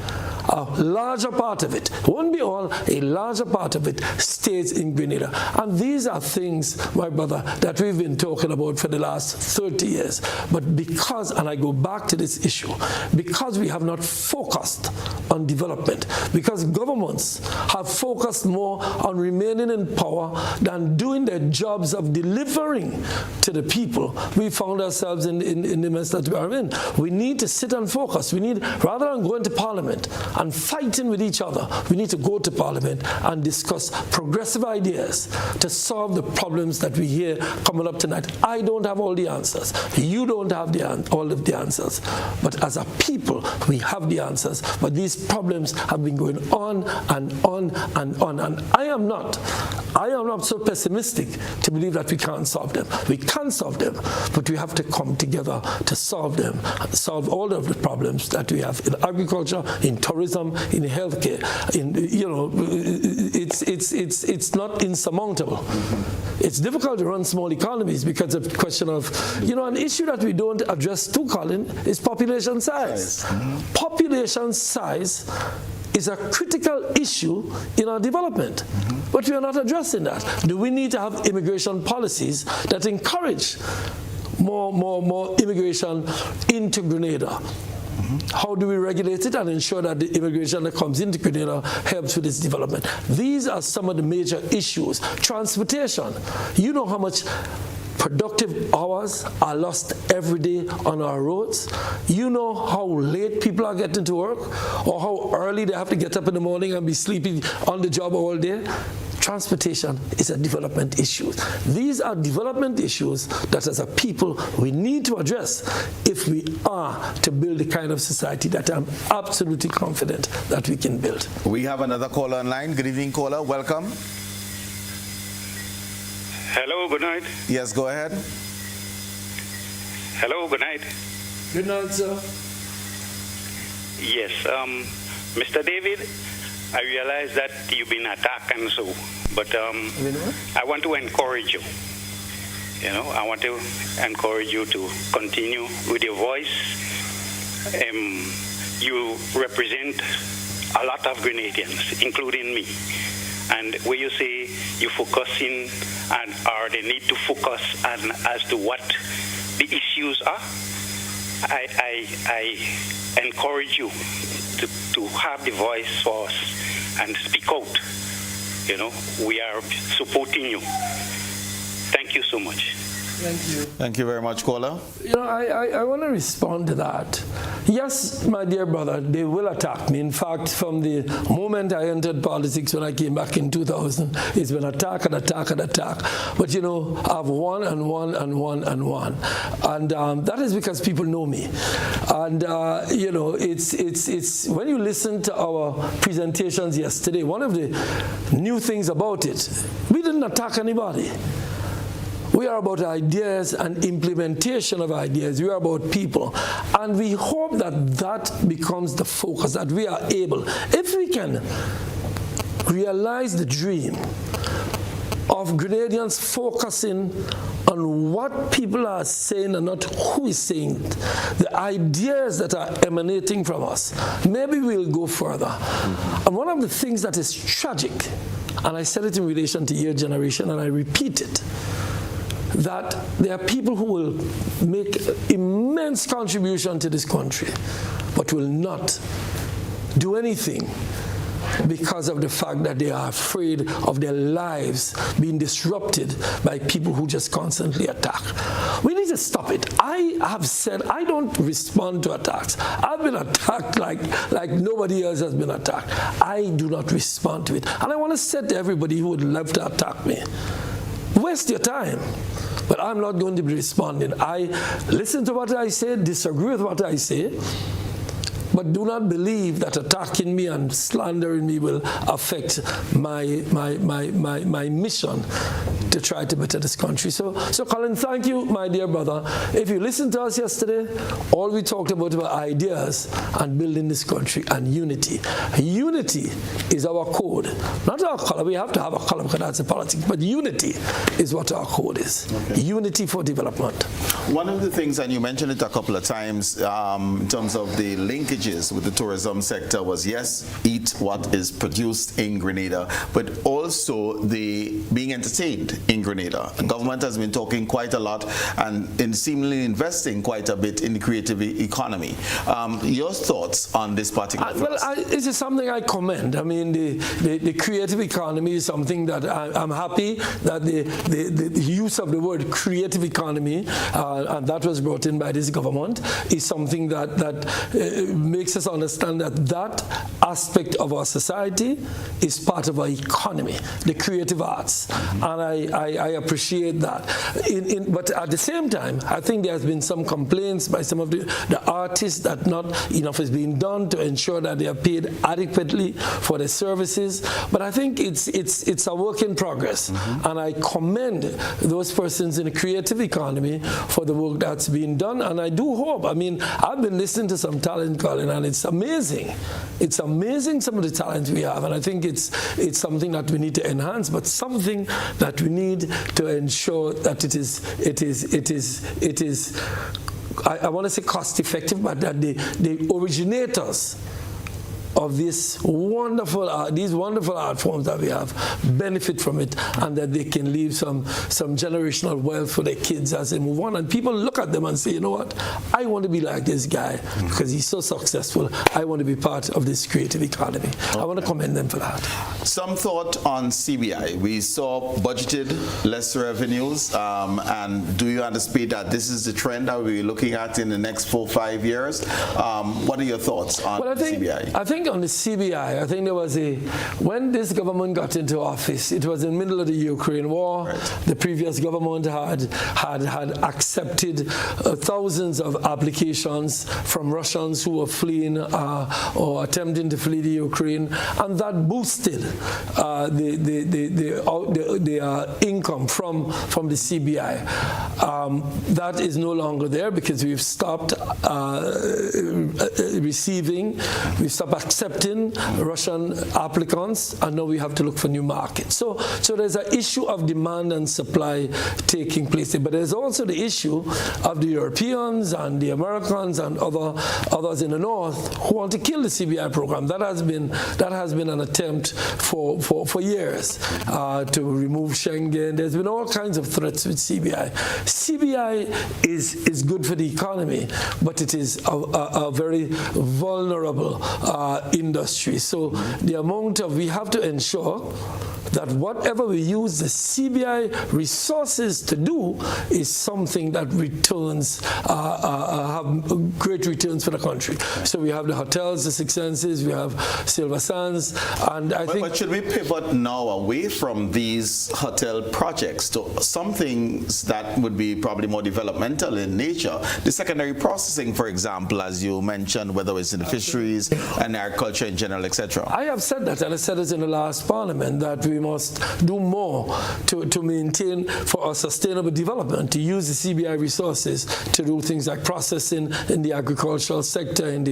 a larger part of it, won't be all, a larger part of it stays in Grenada. And these are things, my brother, that we've been talking about for the last 30 years. But because, and I go back to this issue, because we have not focused on development, because governments have focused more on remaining in power than doing their jobs of delivering to the people, we found ourselves in the mess that we are in. We need to sit and focus. We need, rather than going to Parliament and fighting with each other, we need to go to Parliament and discuss progressive ideas to solve the problems that we hear coming up tonight. I don't have all the answers. You don't have all of the answers. But as a people, we have the answers. But these problems have been going on and on and on. And I am not so pessimistic to believe that we can't solve them. We can solve them, but we have to come together to solve them, solve all of the problems that we have in agriculture, in tourism, in healthcare. It's not insurmountable. It's difficult to run small economies because of the question of, an issue that we don't address too, Colin, is population size. Population size is a critical issue in our development, but we are not addressing that. Do we need to have immigration policies that encourage more immigration into Grenada? How do we regulate it and ensure that the immigration that comes into Grenada helps with its development? These are some of the major issues. Transportation. You know how much productive hours are lost every day on our roads. You know how late people are getting to work, or how early they have to get up in the morning and be sleeping on the job all day. Transportation is a development issue. These are development issues that as a people we need to address if we are to build the kind of society that I'm absolutely confident that we can build.
We have another caller online. Good evening, caller. Welcome.
Hello, good night.
Yes, go ahead.
Hello, good night.
Good night, sir.
Yes, Mr. David, I realize that you've been attacked and so, but I want to encourage you. I want to encourage you to continue with your voice. You represent a lot of Grenadians, including me. And where you say you focusing or they need to focus on as to what the issues are, I encourage you to have the voice for us and speak out. We are supporting you. Thank you so much.
Thank you.
Thank you very much, caller.
You know, I want to respond to that. Yes, my dear brother, they will attack me. In fact, from the moment I entered politics when I came back in 2000, it's been attack and attack and attack. But, you know, I've won and won and won and won. And that is because people know me. And, you know, it's when you listen to our presentations yesterday, one of the new things about it, we didn't attack anybody. We are about ideas and implementation of ideas. We are about people. And we hope that that becomes the focus, that we are able, if we can realize the dream of Grenadians focusing on what people are saying and not who is saying it, the ideas that are emanating from us, maybe we'll go further. And one of the things that is tragic, and I said it in relation to your generation, and I repeat it, that there are people who will make immense contribution to this country, but will not do anything because of the fact that they are afraid of their lives being disrupted by people who just constantly attack. We need to stop it. I have said I don't respond to attacks. I've been attacked like nobody else has been attacked. I do not respond to it. And I want to say to everybody who would love to attack me, waste your time. But I'm not going to be responding. I listen to what I say, disagree with what I say, but do not believe that attacking me and slandering me will affect my mission to try to better this country. So Colin, thank you, my dear brother. If you listened to us yesterday, all we talked about were ideas and building this country and unity. Unity is our code, not our color. We have to have a color because that's a politics, but unity is what our code is. Okay. Unity for development.
One of the things, and you mentioned it a couple of times, in terms of the linkages with the tourism sector was, yes, eat what is produced in Grenada, but also the being entertained in Grenada. The government has been talking quite a lot and in seemingly investing quite a bit in the creative economy. Your thoughts on this particular
it is something I commend. I mean, the creative economy is something that I'm happy that the use of the word creative economy, and that was brought in by this government, is something that makes us understand that aspect of our society is part of our economy, the creative arts. And I appreciate that. But at the same time, I think there has been some complaints by some of the artists that not enough is being done to ensure that they are paid adequately for their services. But I think it's a work in progress. And I commend those persons in the creative economy for the work that's being done. And I do hope, I mean, I've been listening to some talent, Colin, and it's amazing. It's amazing some of the talent we have, and I think it's something that we need to enhance, but something that we need to ensure that it is I want to say cost effective, but that the originators of these wonderful art forms that we have benefit from it, and that they can leave some generational wealth for their kids as they move on. And people look at them and say, you know what, I want to be like this guy because he's so successful. I want to be part of this creative economy. Okay. I want to commend them for that.
Some thought on CBI. We saw budgeted less revenues, and do you anticipate that this is the trend that we're looking at in the next 4 or 5 years? What are your thoughts on CBI?
I think on the CBI, I think there was when this government got into office, it was in the middle of the Ukraine war. Right. The previous government had accepted thousands of applications from Russians who were fleeing or attempting to flee the Ukraine, and that boosted the income from the CBI. That is no longer there because we've stopped we've stopped accepting Russian applicants, and now we have to look for new markets. So there's an issue of demand and supply taking place there, but there's also the issue of the Europeans and the Americans and others in the north who want to kill the CBI program. That has been an attempt for years to remove Schengen. There's been all kinds of threats with CBI. CBI is good for the economy, but it is a very vulnerable industry. So the amount of, we have to ensure that whatever we use the CBI resources to do is something that returns, have great returns for the country. So we have the hotels, the Six Senses, we have Silver Sands, and I think...
But should we pivot now away from these hotel projects to some things that would be probably more developmental in nature? The secondary processing, for example, as you mentioned, whether it's in the fisheries and agriculture in general, etc.
I have said that, and I said it in the last parliament, that we must do more to maintain for our sustainable development, to use the CBI resources to do things like processing in the agricultural sector, in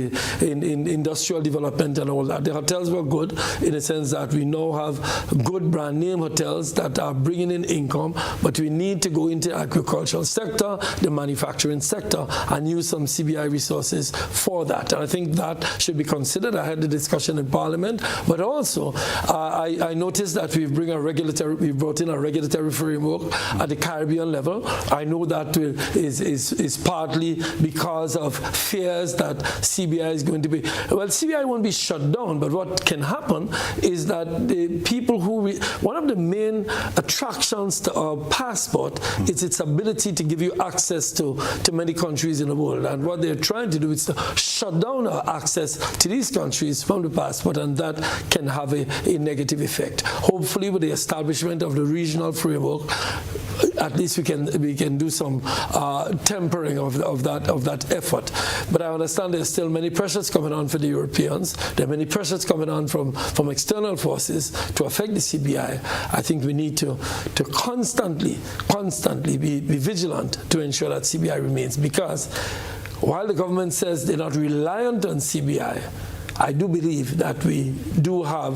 industrial development and all that. The hotels were good in the sense that we now have good brand name hotels that are bringing in income, but we need to go into the agricultural sector, the manufacturing sector, and use some CBI resources for that. And I think that should be considered. I had the discussion in Parliament, but also I noticed that we brought in a regulatory framework at the Caribbean level. I know that is partly because of fears that CBI is going to be, well, CBI won't be shut down, but what can happen is that the people who, one of the main attractions to our passport is its ability to give you access to many countries in the world. And what they're trying to do is to shut down our access to these countries from the passport, and that can have a negative effect. Hopefully, with the establishment of the regional framework, at least we can do some tempering of that effort. But I understand there's still many pressures coming on for the Europeans. There are many pressures coming on from external forces to affect the CBI. I think we need to constantly be vigilant to ensure that CBI remains, because while the government says they're not reliant on CBI, I do believe that we do have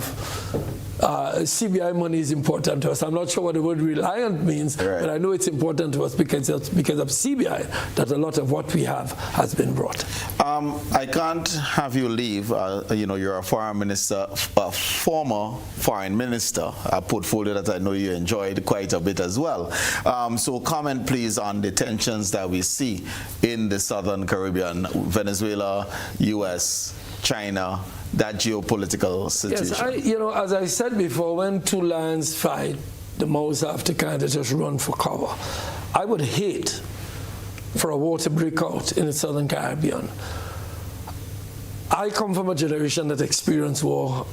CBI money is important to us. I'm not sure what the word reliant means, right, but I know it's important to us because of CBI that a lot of what we have has been brought.
I can't have you leave. You're a foreign minister, a former foreign minister, a portfolio that I know you enjoyed quite a bit as well. So comment, please, on the tensions that we see in the Southern Caribbean, Venezuela, U.S., China, that geopolitical situation.
Yes, as I said before, when two lions fight, the mouse have to kind of just run for cover. I would hate for a war to break out in the Southern Caribbean. I come from a generation that experienced war,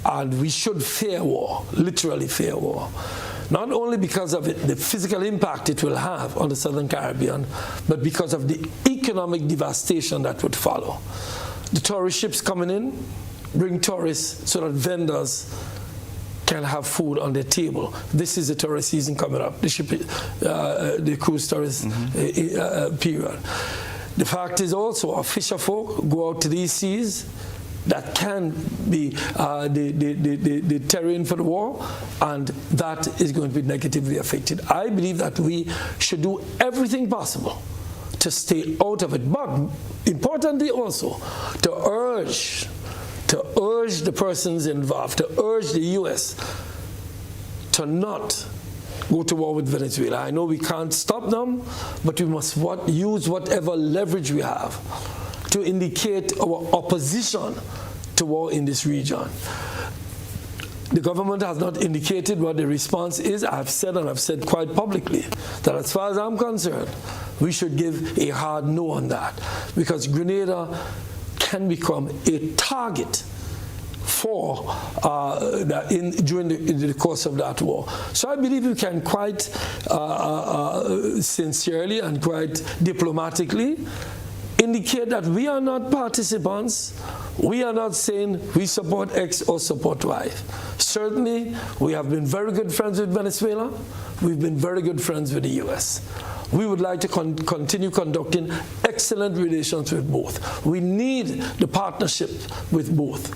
and we should fear war, literally fear war. Not only because of the physical impact it will have on the Southern Caribbean, but because of the economic devastation that would follow. The tourist ships coming in bring tourists so that vendors can have food on their table. This is the tourist season coming up, the cruise tourist period. The fact is also our fisher folk go out to these seas that can be the terrain for the war, and that is going to be negatively affected. I believe that we should do everything possible to stay out of it, but importantly also to urge the persons involved, to urge the U.S. to not go to war with Venezuela. I know we can't stop them, but we must use whatever leverage we have to indicate our opposition to war in this region. The government has not indicated what the response is. I've said, and I've said quite publicly, that as far as I'm concerned, we should give a hard no on that, because Grenada can become a target for during the course of that war. So I believe we can quite sincerely and quite diplomatically indicate that we are not participants. We are not saying we support X or support Y. Certainly, we have been very good friends with Venezuela. We've been very good friends with the U.S. We would like to continue conducting excellent relations with both. We need the partnership with both.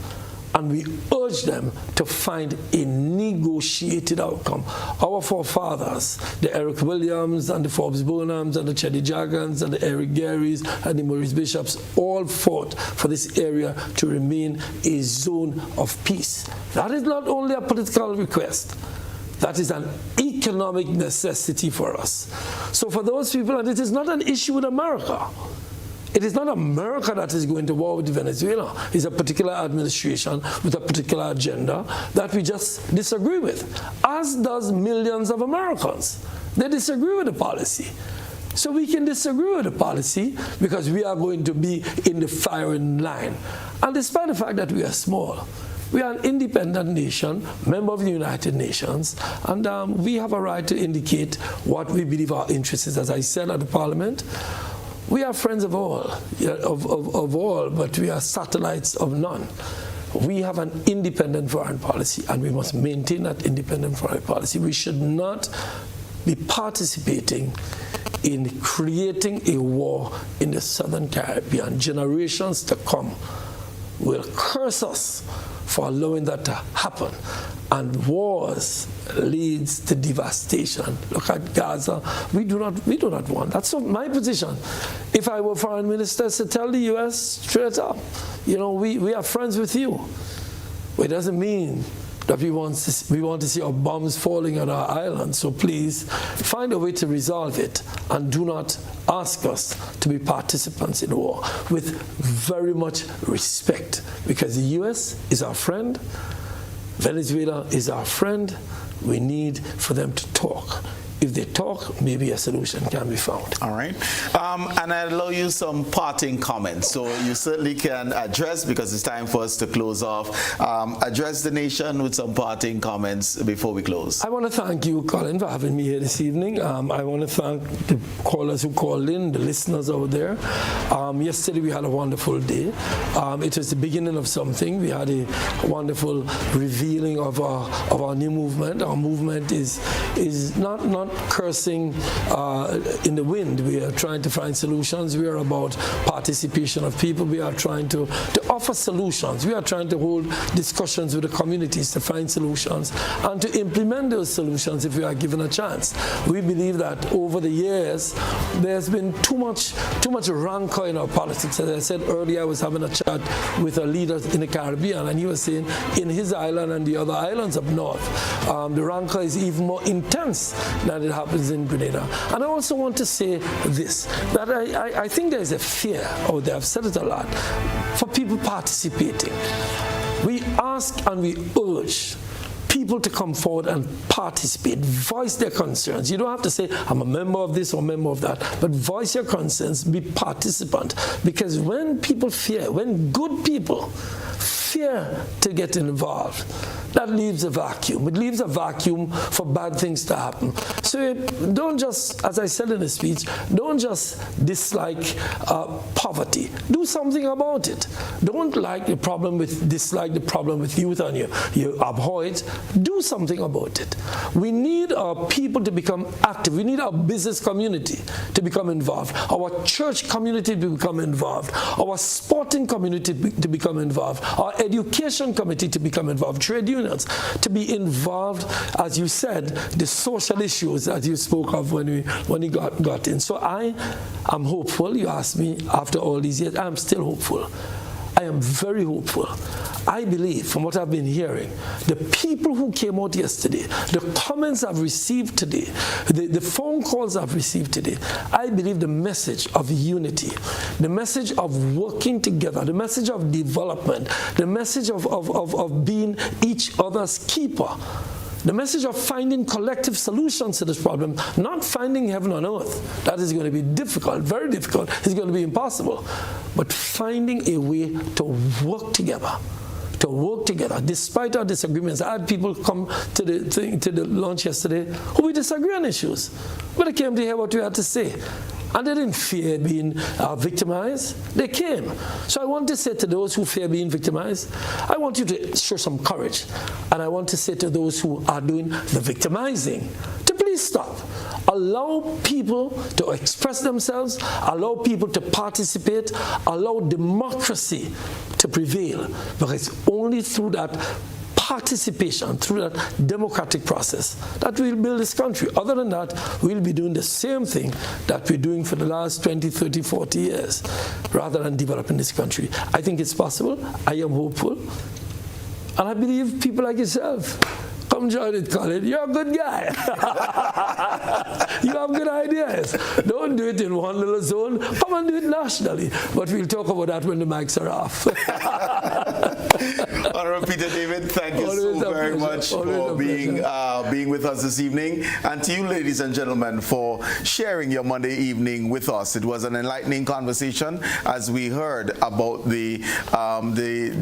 And we urge them to find a negotiated outcome. Our forefathers, the Eric Williams and the Forbes Burnhams and the Cheddy Jagans and the Eric Garys and the Maurice Bishops all fought for this area to remain a zone of peace. That is not only a political request. That is an economic necessity for us. So for those people, and it is not an issue with America. It is not America that is going to war with Venezuela. It's a particular administration with a particular agenda that we just disagree with, as does millions of Americans. They disagree with the policy. So we can disagree with the policy because we are going to be in the firing line. And despite the fact that we are small, we are an independent nation, member of the United Nations, and we have a right to indicate what we believe our interest is. As I said at the Parliament, we are friends of all, but we are satellites of none. We have an independent foreign policy, and we must maintain that independent foreign policy. We should not be participating in creating a war in the Southern Caribbean. Generations to come will curse us for allowing that to happen. And wars leads to devastation. Look at Gaza. We do not want. That's my position. If I were foreign minister, to tell the U.S. straight up, you know, we are friends with you. But it doesn't mean that we want to see our bombs falling on our island. So please find a way to resolve it, and do not ask us to be participants in the war, with very much respect, because the U.S. is our friend, Venezuela is our friend. We need for them to talk. If they talk, maybe a solution can be found.
All right. And I allow you some parting comments. So you certainly can address, because it's time for us to close off, address the nation with some parting comments before we close.
I want to thank you, Colin, for having me here this evening. I want to thank the callers who called in, the listeners out there. Yesterday we had a wonderful day. It was the beginning of something. We had a wonderful revealing of our new movement. Our movement is not cursing in the wind. We are trying to find solutions. We are about participation of people. We are trying to offer solutions. We are trying to hold discussions with the communities to find solutions and to implement those solutions if we are given a chance. We believe that over the years there's been too much rancor in our politics. As I said earlier, I was having a chat with a leader in the Caribbean, and he was saying in his island and the other islands up north, the rancor is even more intense than it happens in Grenada. And I also want to say this, that I think there is a fear out there, I've said it a lot, for people participating. We ask and we urge people to come forward and participate, voice their concerns. You don't have to say, I'm a member of this or a member of that, but voice your concerns, be participant. Because when people fear, when good people fear to get involved, that leaves a vacuum. It leaves a vacuum for bad things to happen. So don't just, as I said in the speech, don't just dislike poverty. Do something about it. Don't dislike the problem with youth and you abhor it. Do something about it. We need our people to become active. We need our business community to become involved, our church community to become involved, our sporting community to become involved, our education committee to become involved, trade unions to be involved, as you said, the social issues that you spoke of when you got in. So I am hopeful. You asked me after all these years, I am still hopeful. I am very hopeful. I believe, from what I've been hearing, the people who came out yesterday, the comments I've received today, the phone calls I've received today, I believe the message of unity, the message of working together, the message of development, the message of being each other's keeper, the message of finding collective solutions to this problem, not finding heaven on earth. That is going to be difficult, very difficult. It's going to be impossible. But finding a way to work together. Despite our disagreements. I had people come to the lunch yesterday who we disagree on issues, but they came to hear what we had to say. And they didn't fear being victimized. They came. So I want to say to those who fear being victimized, I want you to show some courage. And I want to say to those who are doing the victimizing, to please stop. Allow people to express themselves, allow people to participate, allow democracy to prevail. Because it's only through that participation, through that democratic process, that we'll build this country. Other than that, we'll be doing the same thing that we're doing for the last 20, 30, 40 years, rather than developing this country. I think it's possible. I am hopeful. And I believe people like yourself come join it, Colin. You're a good guy. You have good ideas. Don't do it in one little zone. Come and do it nationally. But we'll talk about that when the mics are off.
Honorable Peter David, thank you so very much for being with us this evening. And to you, ladies and gentlemen, for sharing your Monday evening with us. It was an enlightening conversation as we heard about the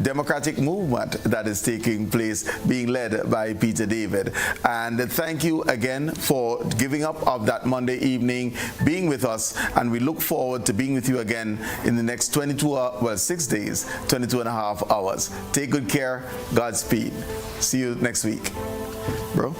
democratic movement that is taking place, being led by Peter David. And thank you again for giving up of that Monday evening, being with us, and we look forward to being with you again in the next 6 days, 22 and a half hours. Take good care. Godspeed. See you next week. Bro?